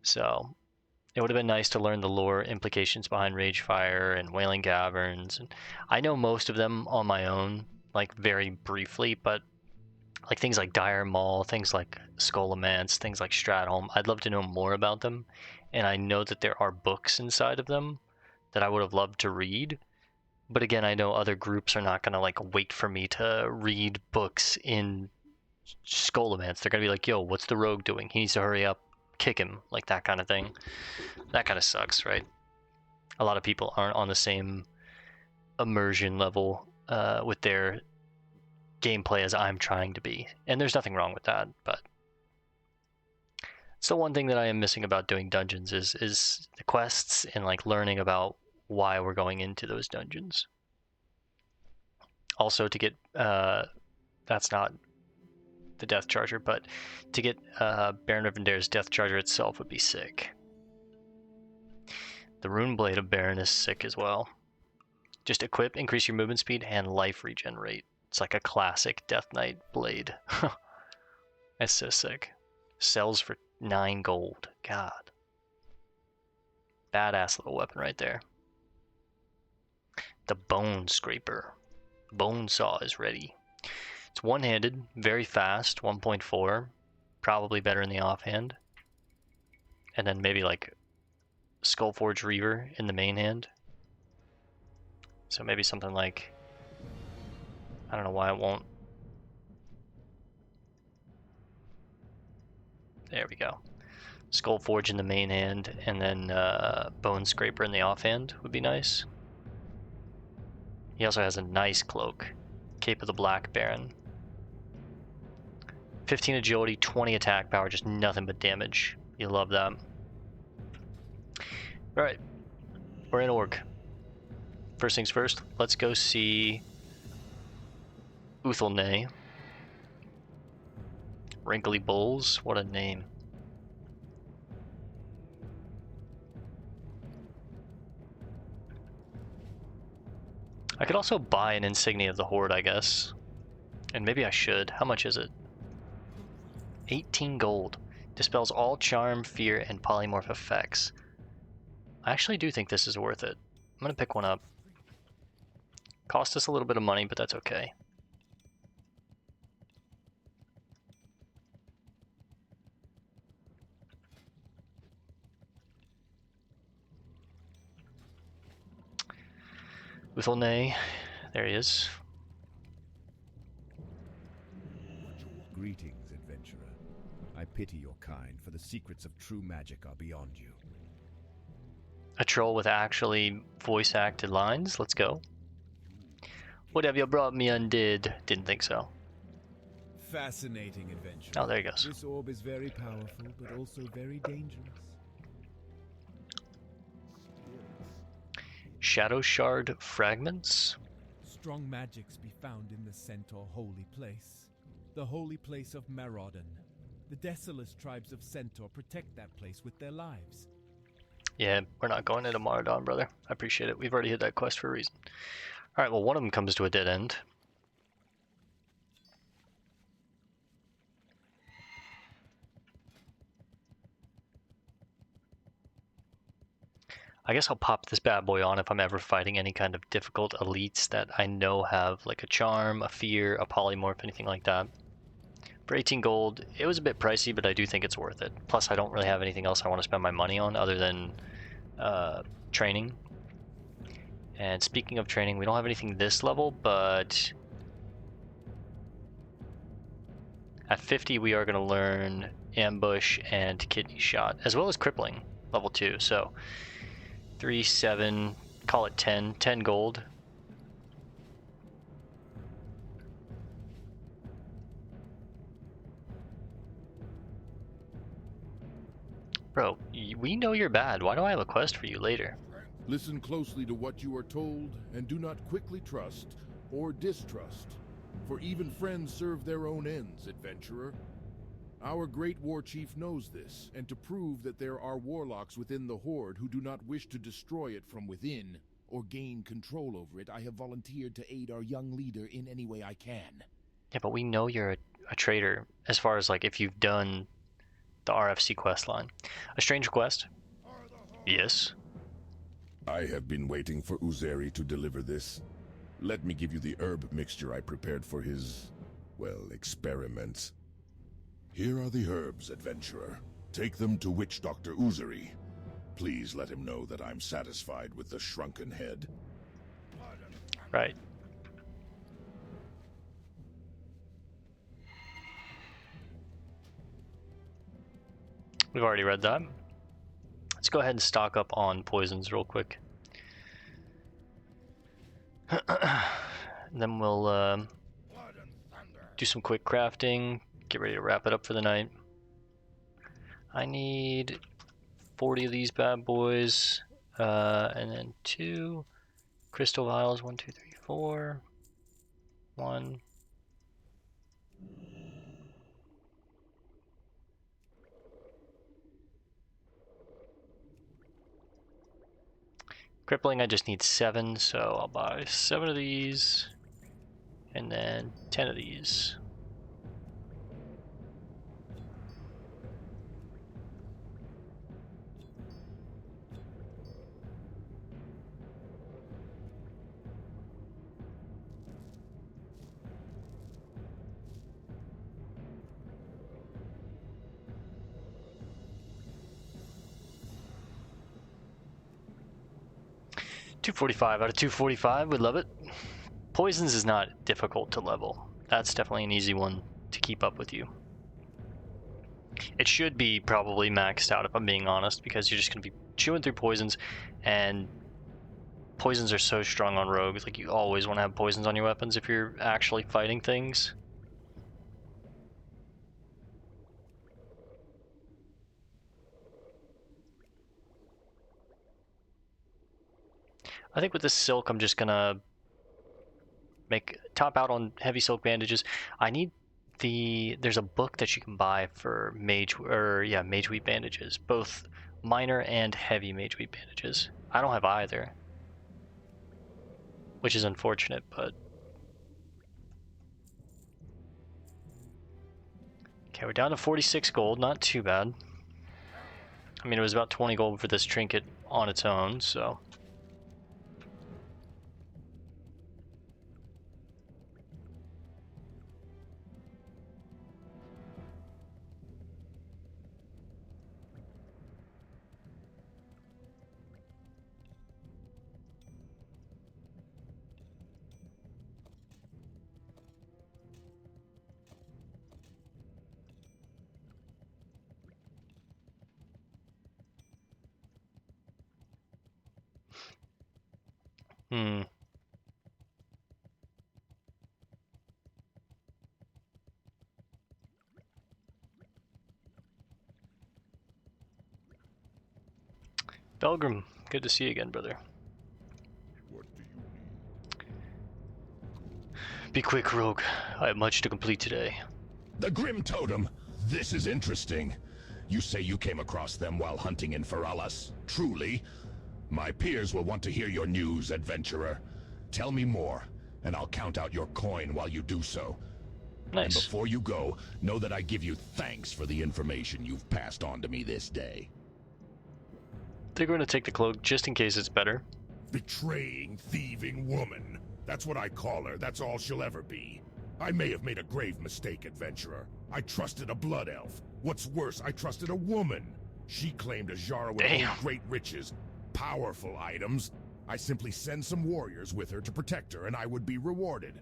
So it would have been nice to learn the lore implications behind Ragefire and Wailing Caverns. And I know most of them on my own, like very briefly, but like things like Dire Maul, things like Scholomance, things like Stratholme, I'd love to know more about them. And I know that there are books inside of them that I would have loved to read. But again, I know other groups are not going to like wait for me to read books in Scholomance. They're going to be like, yo, what's the rogue doing? He needs to hurry up, kick him, like that kind of thing. That kind of sucks, right? A lot of people aren't on the same immersion level with their gameplay as I'm trying to be. And there's nothing wrong with that, but it's the one thing that I am missing about doing dungeons is the quests and like learning about why we're going into those dungeons. Also to get, that's not the Death Charger, but to get Baron Rivendare's Death Charger itself would be sick. The Rune Blade of Baron is sick as well. Just equip, increase your movement speed, and life regen rate. It's like a classic Death Knight blade. That's so sick. Sells for 9 gold. God. Badass little weapon right there. The Bone Scraper. Bone Saw is ready. It's one-handed, very fast, 1.4. Probably better in the offhand. And then maybe like Skullforge Reaver in the main hand. So maybe something like, I don't know why it won't. There we go. Skullforge in the main hand, and then Bone Scraper in the offhand would be nice. He also has a nice cloak. Cape of the Black Baron. 15 agility, 20 attack power, just nothing but damage. You love that. Alright, we're in Org. First things first, let's go see Uthelne. Wrinkly Bulls, what a name. I could also buy an insignia of the Horde, I guess. And maybe I should. How much is it? 18 gold. Dispels all charm, fear, and polymorph effects. I actually do think this is worth it. I'm gonna pick one up. Cost us a little bit of money, but that's okay. Uthelne, there he is. Greetings, adventurer. I pity your kind, for the secrets of true magic are beyond you. A troll with actually voice-acted lines? Let's go. What have you brought me undid? Didn't think so. Fascinating adventure. Oh, there he goes. This orb is very powerful, but also very dangerous. Shadow Shard fragments? Strong magics be found in the Centaur holy place. The holy place of Maraudon. The Desolus tribes of Centaur protect that place with their lives. Yeah, we're not going into Maraudon, brother. I appreciate it. We've already hit that quest for a reason. Alright, well, one of them comes to a dead end. I guess I'll pop this bad boy on if I'm ever fighting any kind of difficult elites that I know have like a charm, a fear, a polymorph, anything like that. For 18 gold, it was a bit pricey, but I do think it's worth it. Plus, I don't really have anything else I want to spend my money on other than training. And speaking of training, we don't have anything this level, but at 50 we are going to learn ambush, and kidney shot, as well as crippling, level 2. So 3, 7, call it 10 gold. Bro, we know you're bad. Why do I have a quest for you later? Listen closely to what you are told, and do not quickly trust or distrust, for even friends serve their own ends, adventurer. Our great war chief knows this, and to prove that there are warlocks within the Horde who do not wish to destroy it from within, or gain control over it, I have volunteered to aid our young leader in any way I can. Yeah, but we know you're a traitor, as far as like if you've done the RFC quest line. A strange request? Yes. I have been waiting for Uzeri to deliver this. Let me give you the herb mixture I prepared for his, well, experiments. Here are the herbs, adventurer. Take them to Witch Doctor Uzeri. Please let him know that I'm satisfied with the shrunken head. Right. We've already read that. Let's go ahead and stock up on poisons real quick. And then we'll do some quick crafting, get ready to wrap it up for the night. I need 40 of these bad boys, and then 2 crystal vials. 1, 2, 3, 4. 1. Crippling, I just need 7, so I'll buy 7 of these, and then 10 of these. $245 out of 245, would love it. Poisons is not difficult to level. That's definitely an easy one to keep up with you. It should be probably maxed out if I'm being honest, because you're just going to be chewing through poisons, and poisons are so strong on rogues. Like, you always want to have poisons on your weapons if you're actually fighting things. I think with this silk, I'm just gonna top out on heavy silk bandages. I need there's a book that you can buy for mage wheat bandages, both minor and heavy mage wheat bandages. I don't have either, which is unfortunate, but okay, we're down to 46 gold, not too bad. I mean, it was about 20 gold for this trinket on its own, so. Belgrim, good to see you again, brother. What do you need? Be quick, rogue. I have much to complete today. The Grimtotem! This is interesting. You say you came across them while hunting in Feralas. Truly? My peers will want to hear your news, adventurer. Tell me more, and I'll count out your coin while you do so. Nice. And before you go, know that I give you thanks for the information you've passed on to me this day. They're going to take the cloak just in case it's better. Betraying, thieving woman. That's what I call her. That's all she'll ever be. I may have made a grave mistake, adventurer. I trusted a blood elf. What's worse, I trusted a woman. She claimed Ajara would hold great riches, powerful items. I simply send some warriors with her to protect her, and I would be rewarded.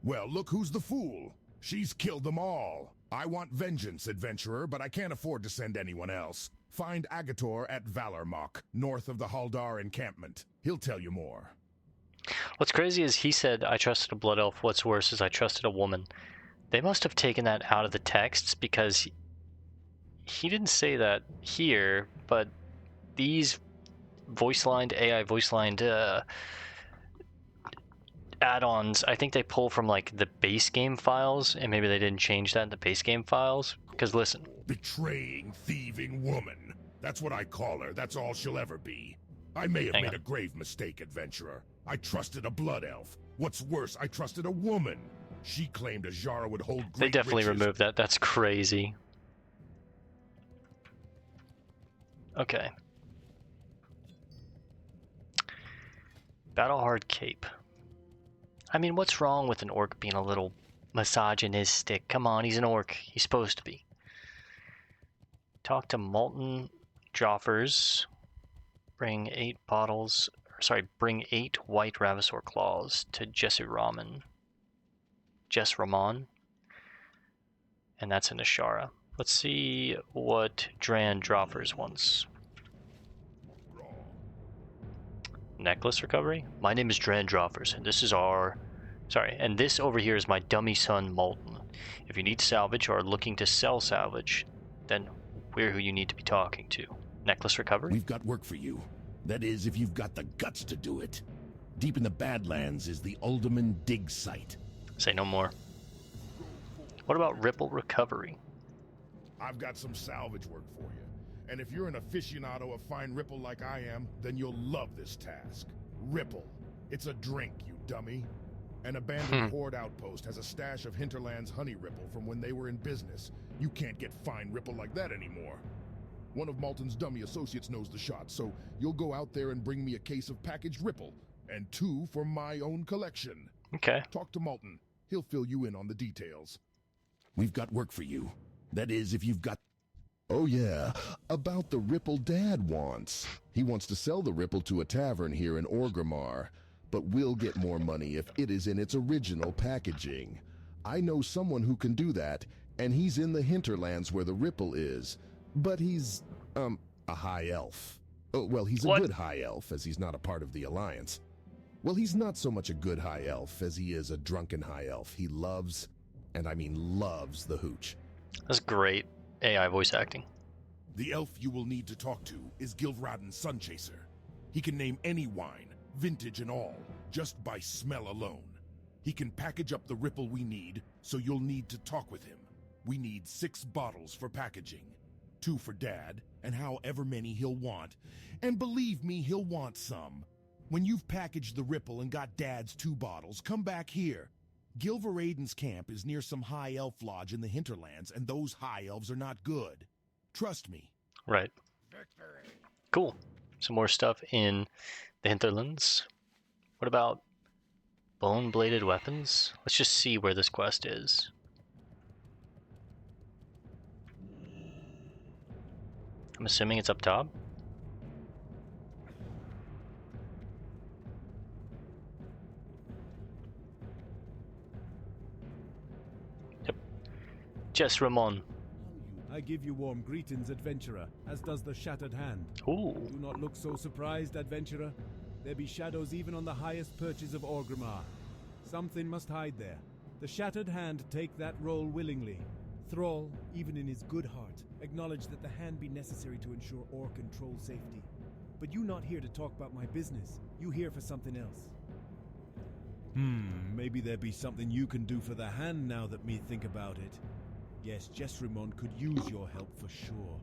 Well, look who's the fool. She's killed them all. I want vengeance, adventurer, but I can't afford to send anyone else. Find Agator at Valormok, north of the Haldar encampment. He'll tell you more. What's crazy is he said, I trusted a blood elf. What's worse is I trusted a woman. They must have taken that out of the texts because he didn't say that here, but these voice-lined, AI voice-lined add-ons, I think they pull from like the base game files, and maybe they didn't change that in the base game files. Because listen. Betraying, thieving woman. That's what I call her. That's all she'll ever be. I may have made a grave mistake, adventurer. I trusted a blood elf. What's worse, I trusted a woman. She claimed Azshara would hold great They definitely riches. removed that. That's crazy. Okay. Battlehard Cape. I mean, what's wrong with an orc being a little misogynistic? Come on, he's an orc. He's supposed to be. Talk to Molten Joffers. Bring 8 bottles... Sorry, bring 8 white Ravasor claws to Jesramon. And that's in Azshara. Let's see what Dran Droffers wants. Necklace recovery? My name is Dran Droffers, and this is our... Sorry, and this over here is my dummy son, Molten. If you need salvage or are looking to sell salvage, then we're who you need to be talking to. Necklace recovery? We've got work for you. That is, if you've got the guts to do it. Deep in the Badlands is the Uldaman dig site. Say no more. What about Ripple recovery? I've got some salvage work for you. And if you're an aficionado of fine Ripple like I am, then you'll love this task. Ripple. It's a drink, you dummy. An abandoned Horde outpost has a stash of Hinterland's honey Ripple from when they were in business. You can't get fine Ripple like that anymore. One of Malton's dummy associates knows the shot, so you'll go out there and bring me a case of packaged Ripple, and 2 for my own collection. Okay. Talk to Malton. He'll fill you in on the details. We've got work for you. That is, if you've got... Oh yeah, about the Ripple Dad wants. He wants to sell the Ripple to a tavern here in Orgrimmar, but we'll get more money if it is in its original packaging. I know someone who can do that, and he's in the hinterlands where the Ripple is. But he's, a high elf. Oh, well, he's a good high elf, as he's not a part of the Alliance. Well, he's not so much a good high elf as he is a drunken high elf. He loves, and I mean loves, the hooch. That's great AI voice acting. The elf you will need to talk to is Gilvradin's Sunchaser. He can name any wine, vintage and all, just by smell alone. He can package up the Ripple we need, so you'll need to talk with him. We need 6 bottles for packaging. 2 for Dad, and however many he'll want. And believe me, he'll want some. When you've packaged the Ripple and got Dad's 2 bottles, come back here. Gilveraden's camp is near some high elf lodge in the hinterlands, and those high elves are not good. Trust me. Right. Cool. Some more stuff in the hinterlands. What about bone-bladed weapons? Let's just see where this quest is. I'm assuming it's up top. Yep. Jesramon. I give you warm greetings, adventurer, as does the Shattered Hand. Ooh. Do not look so surprised, adventurer. There be shadows even on the highest perches of Orgrimmar. Something must hide there. The Shattered Hand take that role willingly. Thrall, even in his good heart, acknowledged that the hand be necessary to ensure Orc and Troll safety. But you not here to talk about my business. You here for something else. Maybe there be something you can do for the hand now that me think about it. Yes, Jesramon could use your help for sure.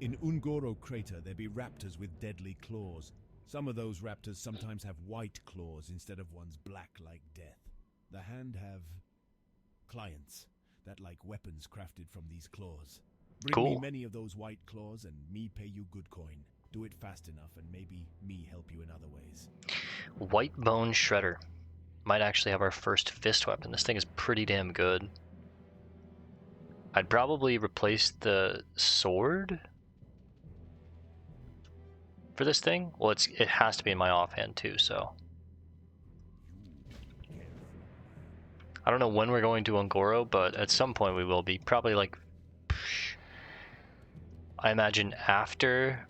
In Ungoro Crater there be raptors with deadly claws. Some of those raptors sometimes have white claws instead of ones black like death. The hand have clients that like weapons crafted from these claws. Bring me many of those white claws and me pay you good coin. Do it fast enough and maybe me help you in other ways. White Bone Shredder. Might actually have our first fist weapon. This thing is pretty damn good. I'd probably replace the sword for this thing. Well, it has to be in my offhand too, so. I don't know when we're going to Ungoro, but at some point we will be. Probably like, I imagine after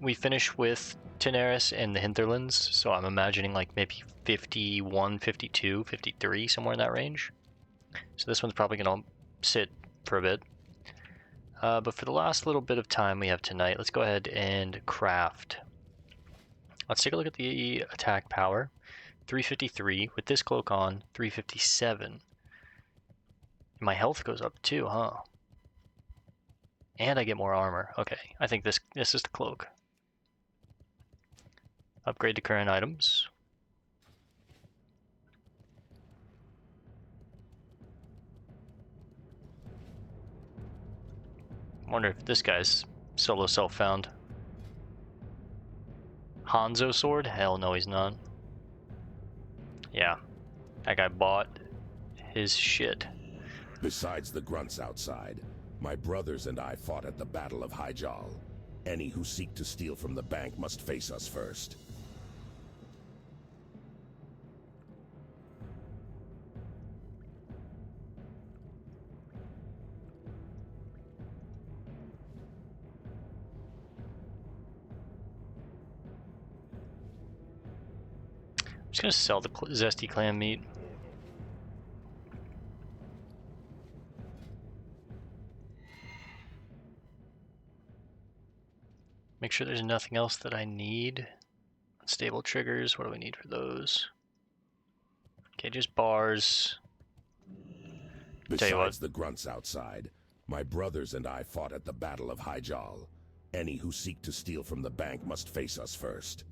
we finish with Tenaris and the hinterlands. So I'm imagining like maybe 51, 52, 53, somewhere in that range. So this one's probably going to sit for a bit. But for the last little bit of time we have tonight, let's go ahead and craft. Let's take a look at the attack power. 353. With this cloak on, 357. My health goes up too, huh? And I get more armor. Okay, I think this is the cloak. Upgrade to current items. Wonder if this guy's solo self-found. Hanzo sword? Hell no, he's not. Yeah, that guy bought his shit. Besides the grunts outside, my brothers and I fought at the Battle of Hyjal. Any who seek to steal from the bank must face us first. I'm just gonna sell the zesty clam meat. Make sure there's nothing else that I need. Unstable triggers, what do we need for those? Okay, just bars. Besides the grunts outside, my brothers and I fought at the Battle of Hyjal. Any who seek to steal from the bank must face us first.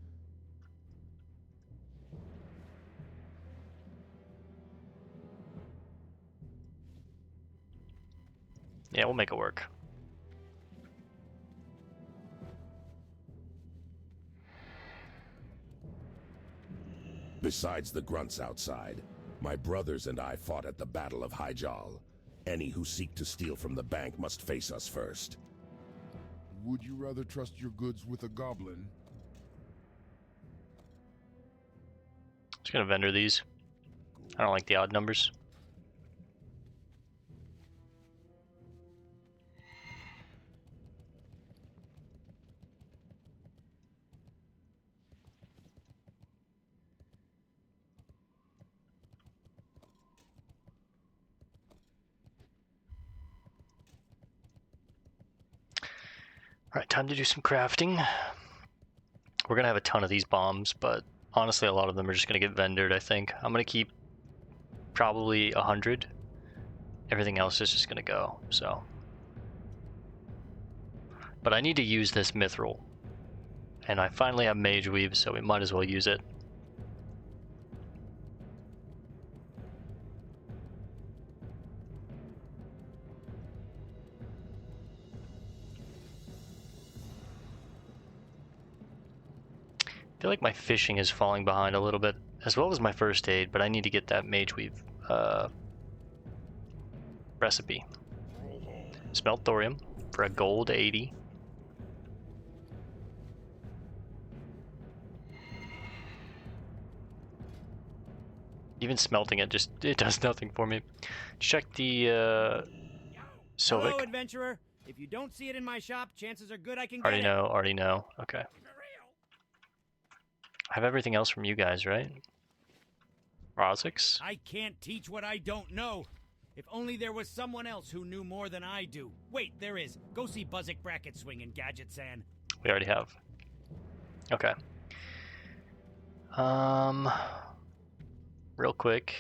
Yeah, we'll make it work. Besides the grunts outside, my brothers and I fought at the Battle of Hyjal. Any who seek to steal from the bank must face us first. Would you rather trust your goods with a goblin? Just gonna vendor these. I don't like the odd numbers. Alright, time to do some crafting. We're gonna have a ton of these bombs, but honestly a lot of them are just gonna get vendored, I think. I'm gonna keep probably 100. Everything else is just gonna go, so. But I need to use this mithril. And I finally have Mage Weave, so we might as well use it. I feel like my fishing is falling behind a little bit, as well as my first aid, but I need to get that Mage Weave recipe. Smelt thorium for a gold 80. Even smelting it it does nothing for me. Check the Hello, Sovic. adventurer. If you don't see it in my shop, chances are good I can get Already it. know, already know. Okay. I have everything else from you guys, right? Rozix? I can't teach what I don't know. If only there was someone else who knew more than I do. Wait, there is. Go see Buzzick Bracket Swing in Gadget San. We already have. Okay. Real quick.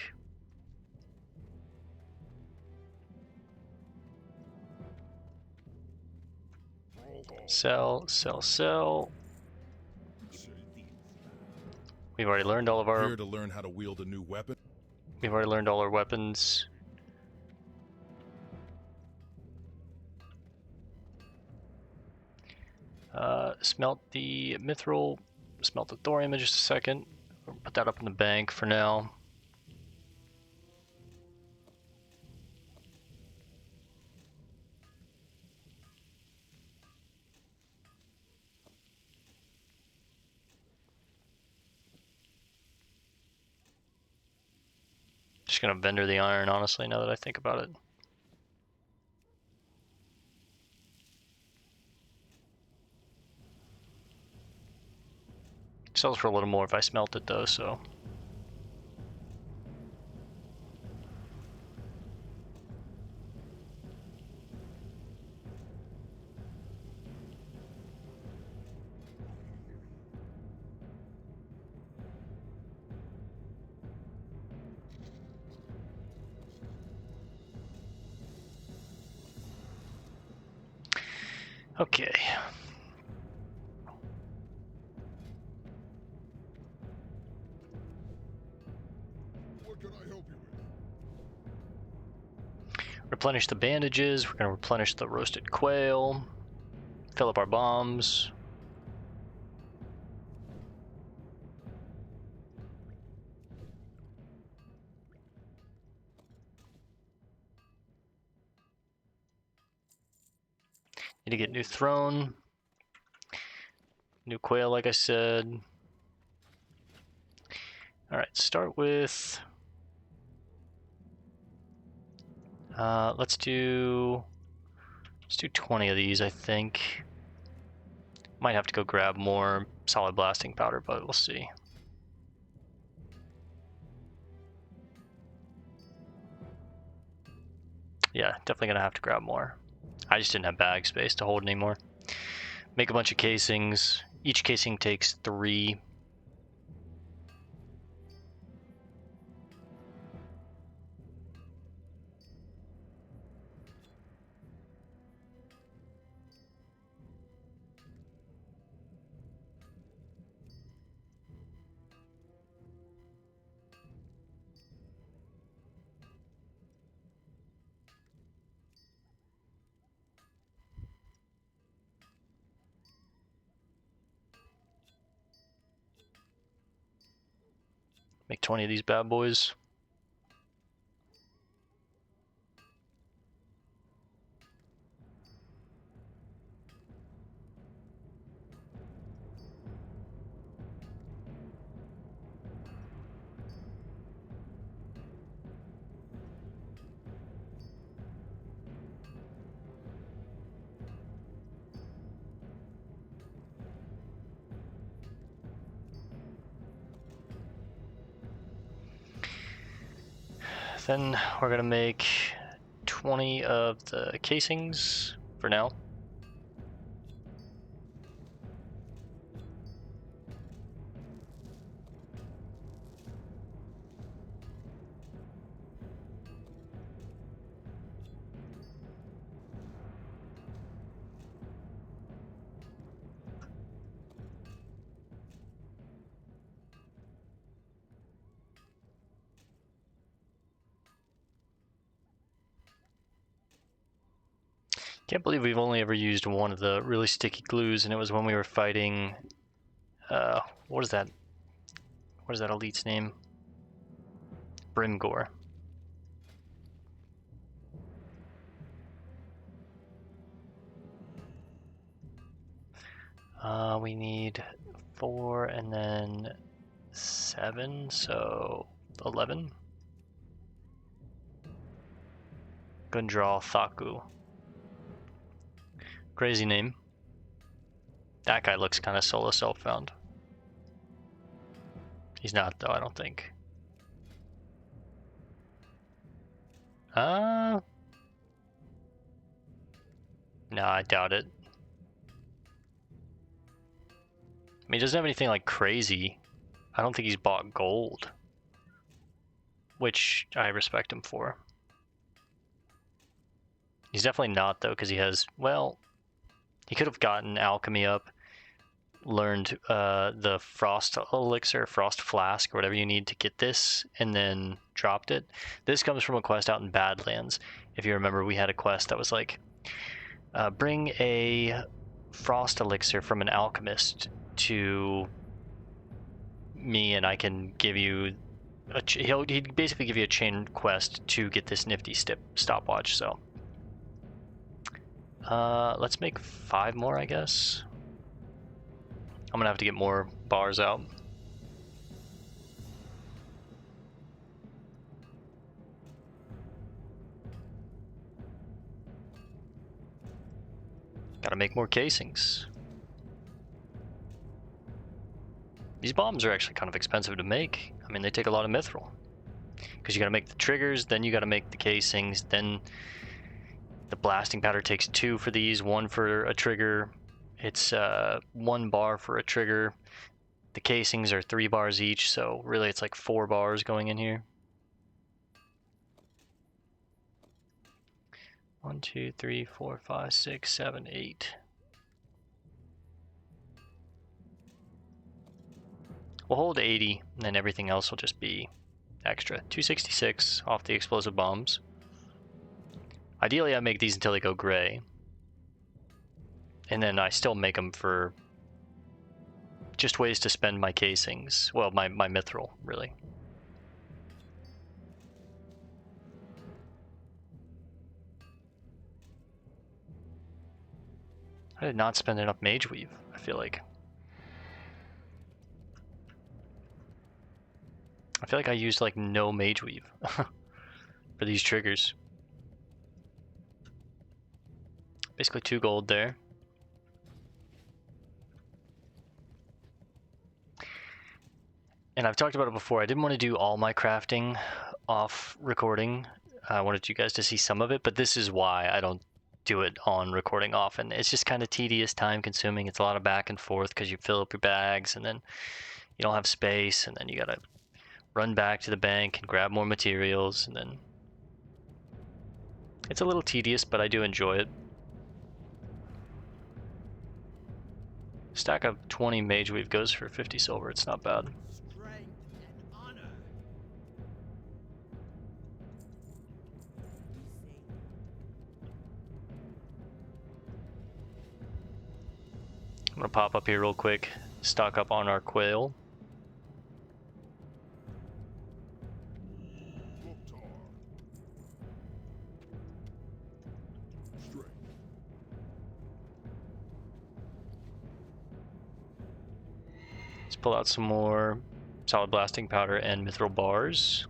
Sell, sell, sell. We've already learned all of our. Here to learn how to wield a new weapon? We've already learned all our weapons. Smelt the mithril. Smelt the thorium in just a second. We'll put that up in the bank for now. Just gonna vendor the iron, honestly, now that I think about it. Sells for a little more if I smelt it though, so. Okay. What can I help you with? Replenish the bandages. We're gonna replenish the roasted quail. Fill up our bombs. Need to get new throne. New quail, like I said. Alright, start with... let's do 20 of these, I think. Might have to go grab more solid blasting powder, but we'll see. Yeah, definitely gonna have to grab more. I just didn't have bag space to hold anymore. Make a bunch of casings. Each casing takes 3. Make 20 of these bad boys. Then we're gonna make 20 of the casings for now. Can't believe we've only ever used one of the really sticky glues, and it was when we were fighting, what is that elite's name? Brimgore. We need 4 and then 7, so 11. Gundral Thaku. Crazy name. That guy looks kind of solo self-found. He's not though, I don't think. No, I doubt it. I mean, he doesn't have anything like crazy. I don't think he's bought gold, which I respect him for. He's definitely not though, because he has, well, he could have gotten alchemy up, learned the frost elixir, frost flask, or whatever you need to get this, and then dropped it. This comes from a quest out in Badlands. If you remember, we had a quest that was like, bring a frost elixir from an alchemist to me, and I can give you he'd basically give you a chain quest to get this nifty stopwatch. So let's make 5 more, I guess. I'm gonna have to get more bars out. Gotta make more casings. These bombs are actually kind of expensive to make. I mean, they take a lot of mithril. Because you gotta make the triggers, then you gotta make the casings, then the blasting powder takes 2 for these, 1 for a trigger. It's 1 bar for a trigger. The casings are 3 bars each, so really it's like 4 bars going in here. 1, 2, 3, 4, 5, 6, 7, 8. We'll hold 80, and then everything else will just be extra. 266 off the explosive bombs. Ideally, I make these until they go gray. And then I still make them for just ways to spend my casings. Well, my mithril, really. I did not spend enough mage weave, I feel like. I feel like I used like no mage weave for these triggers. Basically 2 gold there. And I've talked about it before, I didn't want to do all my crafting off recording. I wanted you guys to see some of it, but this is why I don't do it on recording often. It's just kind of tedious, time consuming. It's a lot of back and forth because you fill up your bags and then you don't have space, and then you gotta run back to the bank and grab more materials, and then it's a little tedious, but I do enjoy it. Stack of 20 mage weave goes for 50 silver. It's not bad. Strength and honor. I'm gonna pop up here real quick, stock up on our quail. Let's pull out some more solid blasting powder and mithril bars.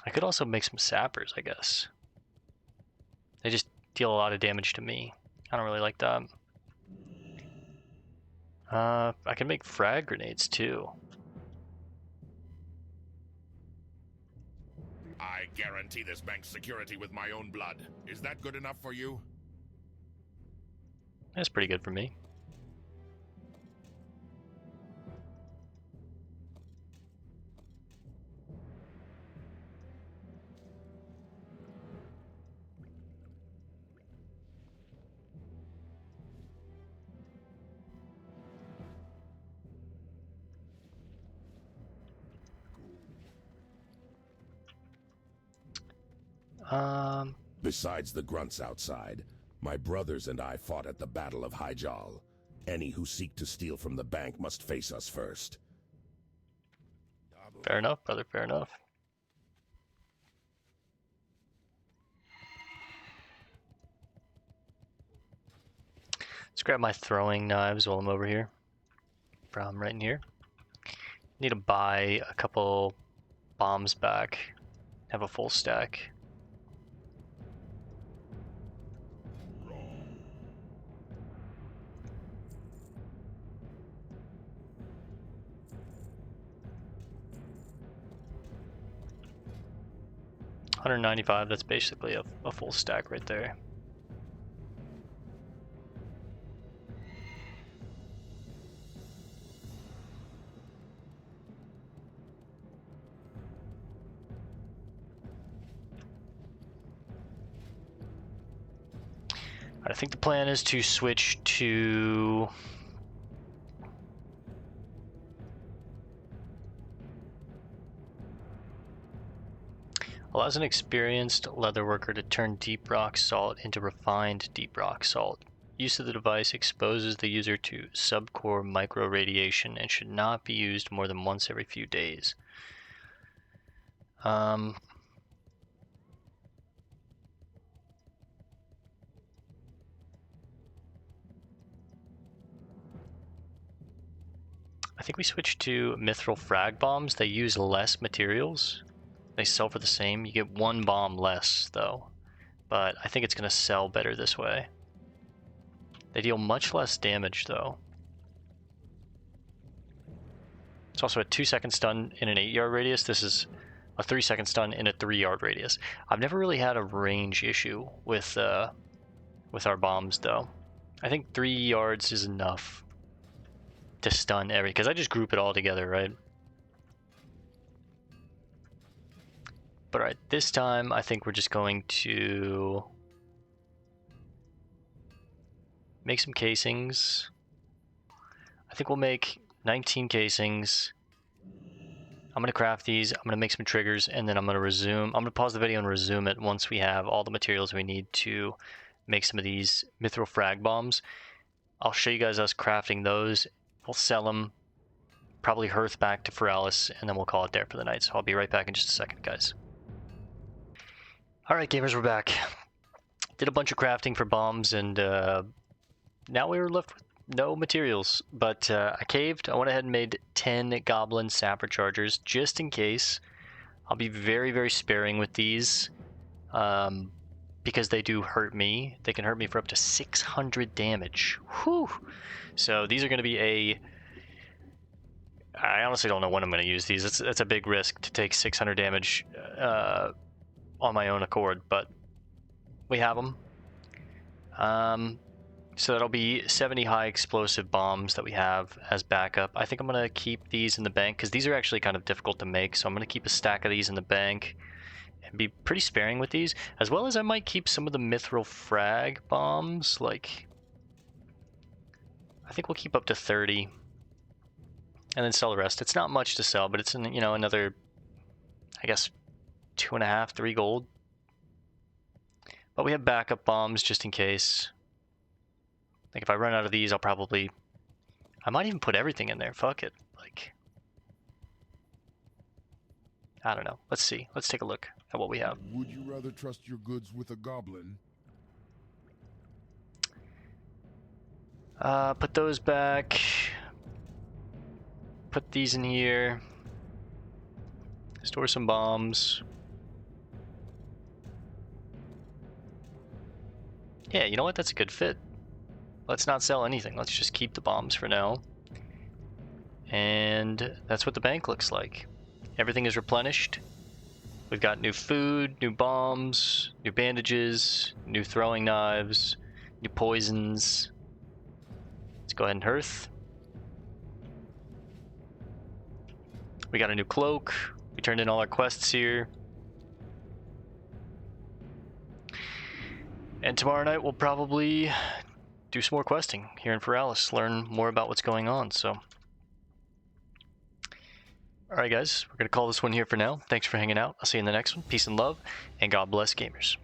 I could also make some sappers, I guess. They just deal a lot of damage to me. I don't really like that. I can make frag grenades too. I guarantee this bank's security with my own blood. Is that good enough for you? That's pretty good for me. Besides the grunts outside, my brothers and I fought at the Battle of Hyjal. Any who seek to steal from the bank must face us first. Fair enough, brother, fair enough. Let's grab my throwing knives while I'm over here. From right in here. Need to buy a couple bombs back. Have a full stack. $195, that's basically a full stack right there. I think the plan is to switch to allows an experienced leatherworker to turn deep rock salt into refined deep rock salt. Use of the device exposes the user to subcore microradiation and should not be used more than once every few days. I I think we switched to mithril frag bombs. They use less materials. They sell for the same. You get 1 bomb less, though. But I think it's going to sell better this way. They deal much less damage, though. It's also a 2-second stun in an 8-yard radius. This is a 3-second stun in a 3-yard radius. I've never really had a range issue with our bombs, though. I think 3 yards is enough to stun every... because I just group it all together, right? But alright, this time I think we're just going to make some casings. I think we'll make 19 casings. I'm going to craft these, I'm going to make some triggers, and then I'm going to resume. I'm going to pause the video and resume it once we have all the materials we need to make some of these mithril frag bombs. I'll show you guys us crafting those. We'll sell them, probably hearth back to Feralis, and then we'll call it there for the night. So I'll be right back in just a second, guys. Alright gamers, we're back. Did a bunch of crafting for bombs, and now we were left with no materials, but I caved. I went ahead and made 10 goblin sapper chargers just in case. I'll be very, very sparing with these because they do hurt me. They can hurt me for up to 600 damage. Whew! So these are going to be I honestly don't know when I'm going to use these. It's a big risk to take 600 damage on my own accord, but we have them. So that'll be 70 high explosive bombs that we have as backup. I think I'm going to keep these in the bank because these are actually kind of difficult to make. So I'm going to keep a stack of these in the bank and be pretty sparing with these. As well as I might keep some of the mithril frag bombs. Like, I think we'll keep up to 30 and then sell the rest. It's not much to sell, but it's, you know, another, I guess, 2.5, 3 gold. But we have backup bombs just in case. Like, if I run out of these, I might even put everything in there. Fuck it. Like, I don't know. Let's see. Let's take a look at what we have. Would you rather trust your goods with a goblin? Put those back. Put these in here. Store some bombs. Yeah, you know what? That's a good fit. Let's not sell anything. Let's just keep the bombs for now. And that's what the bank looks like. Everything is replenished. We've got new food, new bombs, new bandages, new throwing knives, new poisons. Let's go ahead and hearth. We got a new cloak. We turned in all our quests here. And tomorrow night we'll probably do some more questing here in Feralis, learn more about what's going on. So, alright guys, we're going to call this one here for now. Thanks for hanging out. I'll see you in the next one. Peace and love, and God bless gamers.